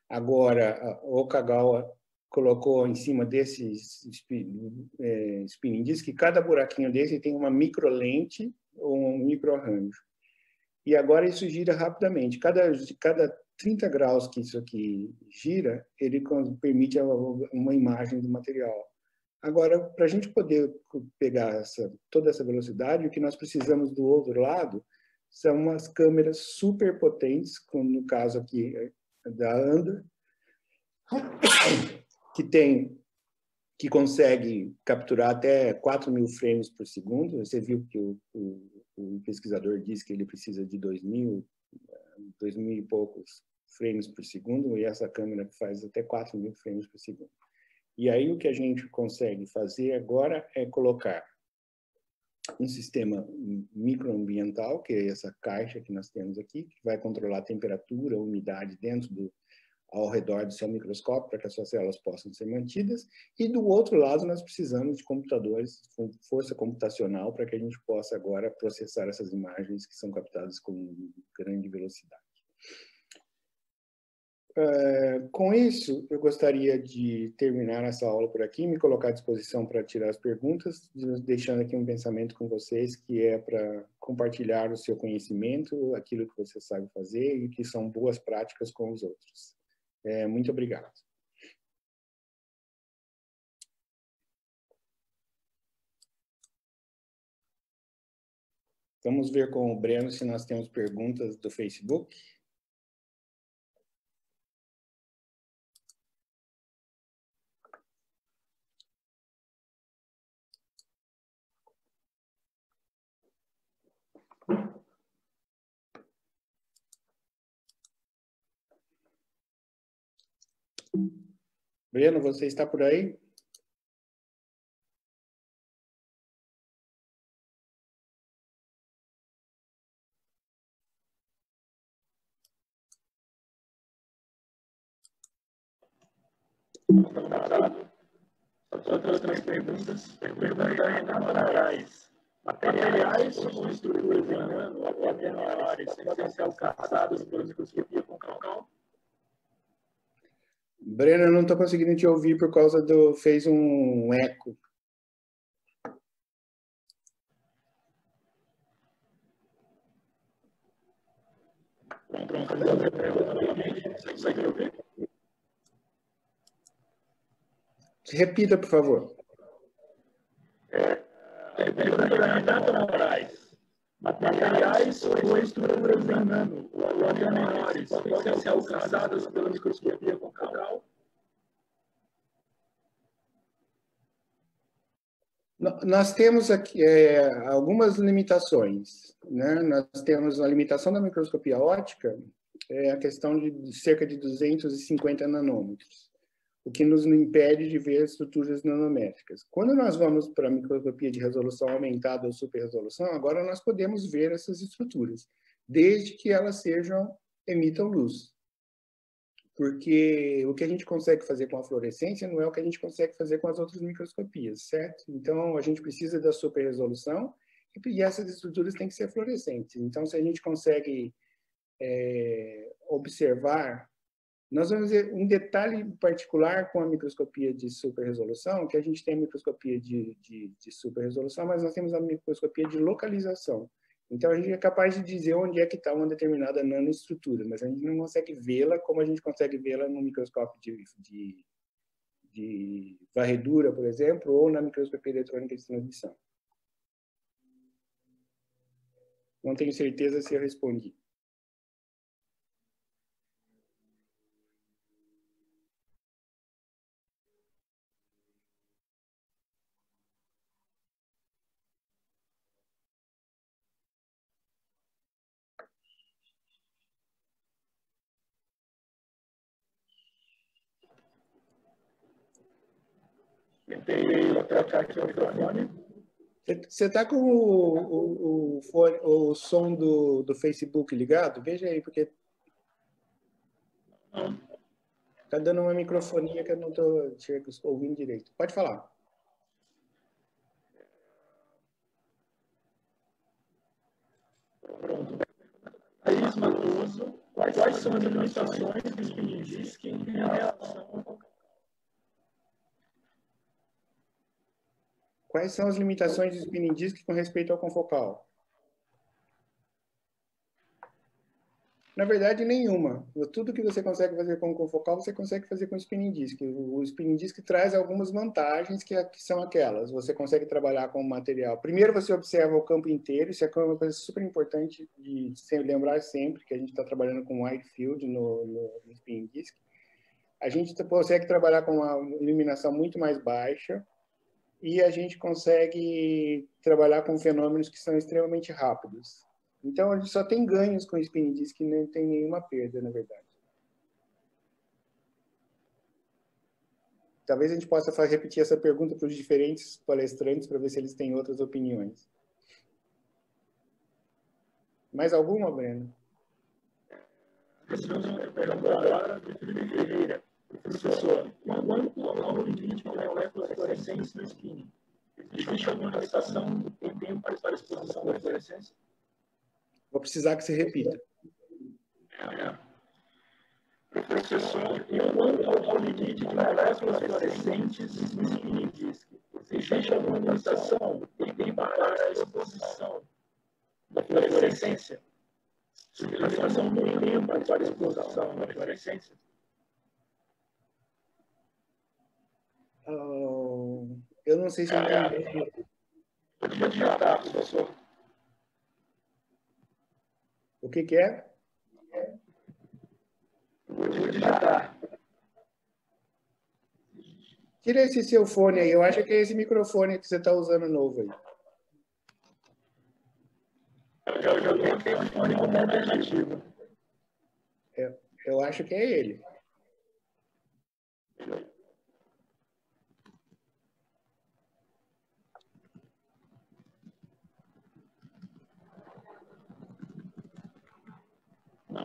Agora, o Okagawa colocou em cima desses spinning disk que cada buraquinho desse tem uma microlente ou um microarranjo. E agora isso gira rapidamente. Cada 30 graus que isso aqui gira, ele permite uma imagem do material. Agora, para a gente poder pegar toda essa velocidade, o que nós precisamos do outro lado são umas câmeras super potentes, como no caso aqui da Anda, que consegue capturar até 4.000 frames por segundo. Você viu que o pesquisador disse que ele precisa de 2.000 e poucos frames por segundo, e essa câmera faz até 4.000 frames por segundo. E aí o que a gente consegue fazer agora é colocar um sistema microambiental, que é essa caixa que nós temos aqui, que vai controlar a temperatura, a umidade ao redor do seu microscópio, para que as suas células possam ser mantidas. E do outro lado, nós precisamos de computadores com força computacional para que a gente possa agora processar essas imagens que são captadas com grande velocidade. Com isso, eu gostaria de terminar essa aula por aqui, me colocar à disposição para tirar as perguntas, deixando aqui um pensamento com vocês, que é para compartilhar o seu conhecimento, aquilo que você sabe fazer e que são boas práticas com os outros. Muito obrigado. Vamos ver com o Breno se nós temos perguntas do Facebook. Breno, você está por aí? Outras perguntas, pergunta da Ana Moraes. Materiais ou estruturas em nano ou menores podem ser alcançados pela microscopia concal. Breno, eu não estou conseguindo te ouvir por causa do... fez um eco. Repita, por favor. Renata Moraes. Materiais ou estruturas em nano ou menores podem ser alcançadas pela microscopia concal. Nós temos aqui algumas limitações, né? Nós temos a limitação da microscopia óptica, a questão de cerca de 250 nanômetros, o que nos impede de ver estruturas nanométricas. Quando nós vamos para a microscopia de resolução aumentada ou superresolução, agora nós podemos ver essas estruturas, desde que elas emitam luz. Porque o que a gente consegue fazer com a fluorescência não é o que a gente consegue fazer com as outras microscopias, certo? Então, a gente precisa da superresolução e essas estruturas têm que ser fluorescentes. Então, se a gente consegue observar, nós vamos ver um detalhe particular com a microscopia de superresolução, que a gente tem a microscopia de superresolução, mas nós temos a microscopia de localização. Então, a gente é capaz de dizer onde é que está uma determinada nanoestrutura, mas a gente não consegue vê-la como a gente consegue vê-la no microscópio de varredura, por exemplo, ou na microscopia eletrônica de transmissão. Não tenho certeza se eu respondi. Você está com o som do Facebook ligado? Veja aí, porque está dando uma microfonia que eu não estou ouvindo direito. Pode falar. Thaís Matoso, quais são as limitações do spin disk em relação... Quais são as limitações do spinning disk com respeito ao confocal? Na verdade, nenhuma. Tudo que você consegue fazer com o confocal, você consegue fazer com o spinning disk. O spinning disk traz algumas vantagens que são aquelas. Você consegue trabalhar com o material. Primeiro, você observa o campo inteiro. Isso é uma coisa super importante de lembrar sempre, que a gente está trabalhando com wide field no spinning disk. A gente consegue trabalhar com uma iluminação muito mais baixa. E a gente consegue trabalhar com fenômenos que são extremamente rápidos. Então, a gente só tem ganhos com o spinning disk, que não tem nenhuma perda, na verdade. Talvez a gente possa repetir essa pergunta para os diferentes palestrantes, para ver se eles têm outras opiniões. Mais alguma, Breno? Professor, quanto ao limite de moléculas fluorescentes no spinning? Existe alguma limitação em tempo para a exposição da fluorescência? Vou precisar que você repita. Professor, quanto ao limite de moléculas fluorescentes no spinning disk? Existe alguma limitação em tempo para a exposição da fluorescência? Limitação no tempo para a exposição da fluorescência? Eu não sei se eu entendi. Podia digitar, professor. O que é? Podia digitar. Tira esse seu fone aí. Eu acho que é esse microfone que você está usando novo aí. Eu tenho um fone como alternativo. Eu acho que é ele.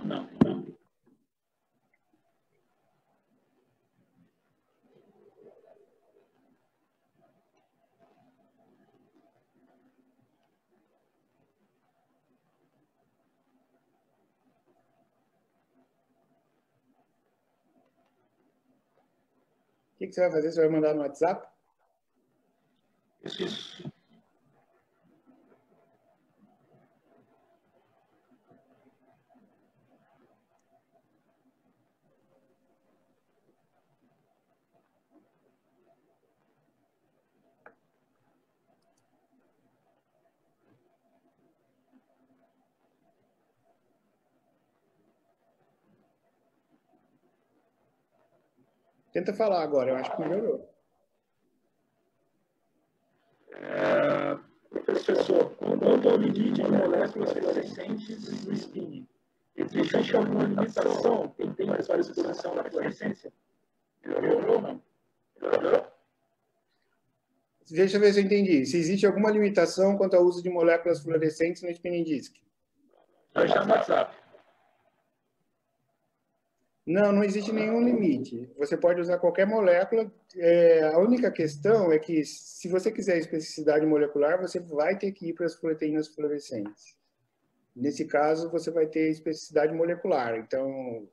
Não. O que você vai fazer? Você vai mandar no WhatsApp? Isso. Tenta falar agora, eu acho que melhorou. Professor, quanto ao limite de moléculas fluorescentes do spinning, existe alguma limitação em termos para exposição da fluorescência? Melhorou ou não? Melhorou? Deixa eu ver se eu entendi. Se existe alguma limitação quanto ao uso de moléculas fluorescentes no spinning disc? Já está no WhatsApp. Não, não existe nenhum limite. Você pode usar qualquer molécula. A única questão é que, se você quiser especificidade molecular, você vai ter que ir para as proteínas fluorescentes. Nesse caso, você vai ter especificidade molecular. Então,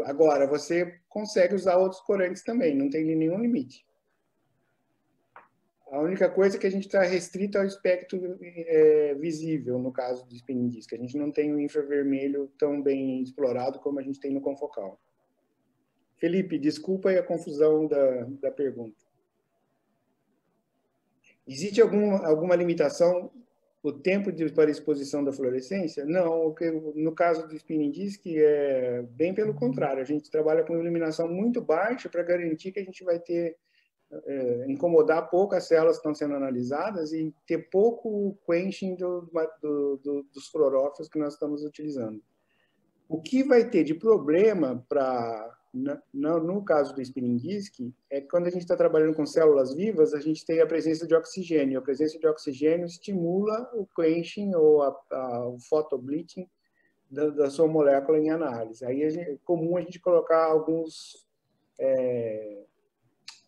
agora, você consegue usar outros corantes também, não tem nenhum limite. A única coisa é que a gente está restrito ao espectro visível, no caso do spinning disc. A gente não tem o infravermelho tão bem explorado como a gente tem no confocal. Felipe, desculpa aí a confusão da pergunta. Existe alguma limitação o tempo para exposição da fluorescência? Não, no caso do spinning disc é bem pelo contrário. A gente trabalha com iluminação muito baixa para garantir que a gente vai ter incomodar pouco as células que estão sendo analisadas e ter pouco quenching dos fluorófilos que nós estamos utilizando. O que vai ter de problema no caso do spinning disc é que quando a gente está trabalhando com células vivas, a gente tem a presença de oxigênio. A presença de oxigênio estimula o quenching ou o photobleaching da sua molécula em análise. Aí é comum a gente colocar alguns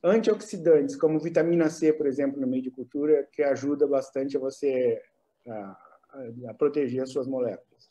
antioxidantes, como vitamina C, por exemplo, no meio de cultura, que ajuda bastante a você a proteger as suas moléculas.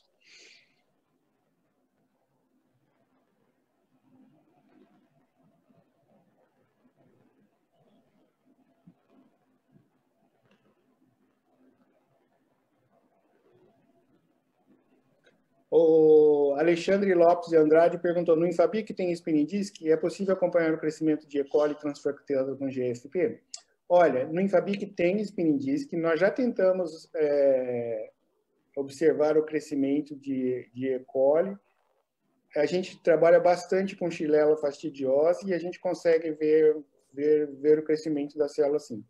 O Alexandre Lopes de Andrade perguntou, no Infabic tem spinning disc, é possível acompanhar o crescimento de E. coli transfractado com GFP? Olha, no Infabic tem spinning disc, nós já tentamos observar o crescimento de E. coli. A gente trabalha bastante com Xylella fastidiosa e a gente consegue ver o crescimento da célula assim.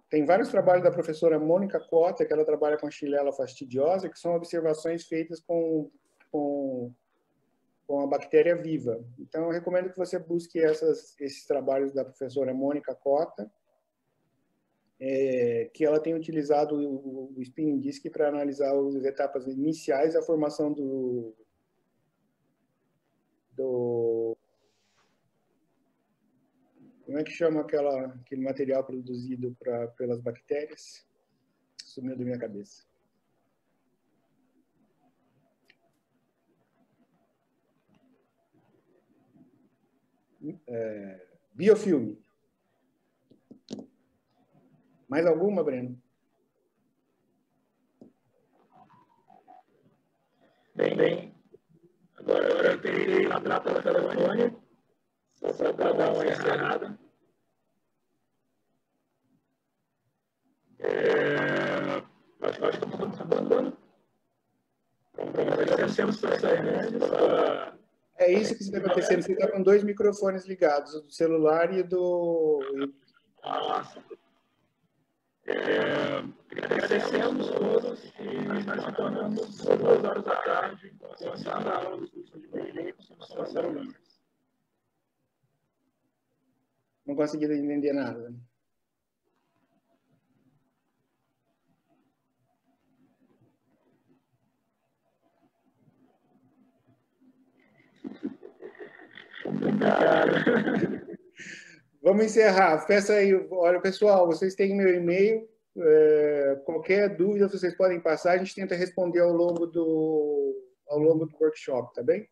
Tem vários trabalhos da professora Mônica Cota, que ela trabalha com Xylella fastidiosa, que são observações feitas com a bactéria viva. Então, eu recomendo que você busque esses trabalhos da professora Mônica Cota, que ela tem utilizado o spinning disc para analisar as etapas iniciais da formação como é que chama aquele material produzido pelas bactérias? Sumiu da minha cabeça. Biofilme. Mais alguma, Breno? Bem. Agora eu terei a prata da telefone. Só para dar uma encerrada. Acho que estamos acabando. Agradecemos por essa reunião. É isso que está acontecendo. Você está com 2 microfones ligados, o do celular e do... Nossa. Agradecemos todos e nós retornamos às 2 horas da tarde com a segunda aula do curso de Direito e Informação Celular. Não consegui entender nada. Vamos encerrar. Peça aí, olha, pessoal, vocês têm meu e-mail. Qualquer dúvida vocês podem passar. A gente tenta responder ao longo do workshop, tá bem?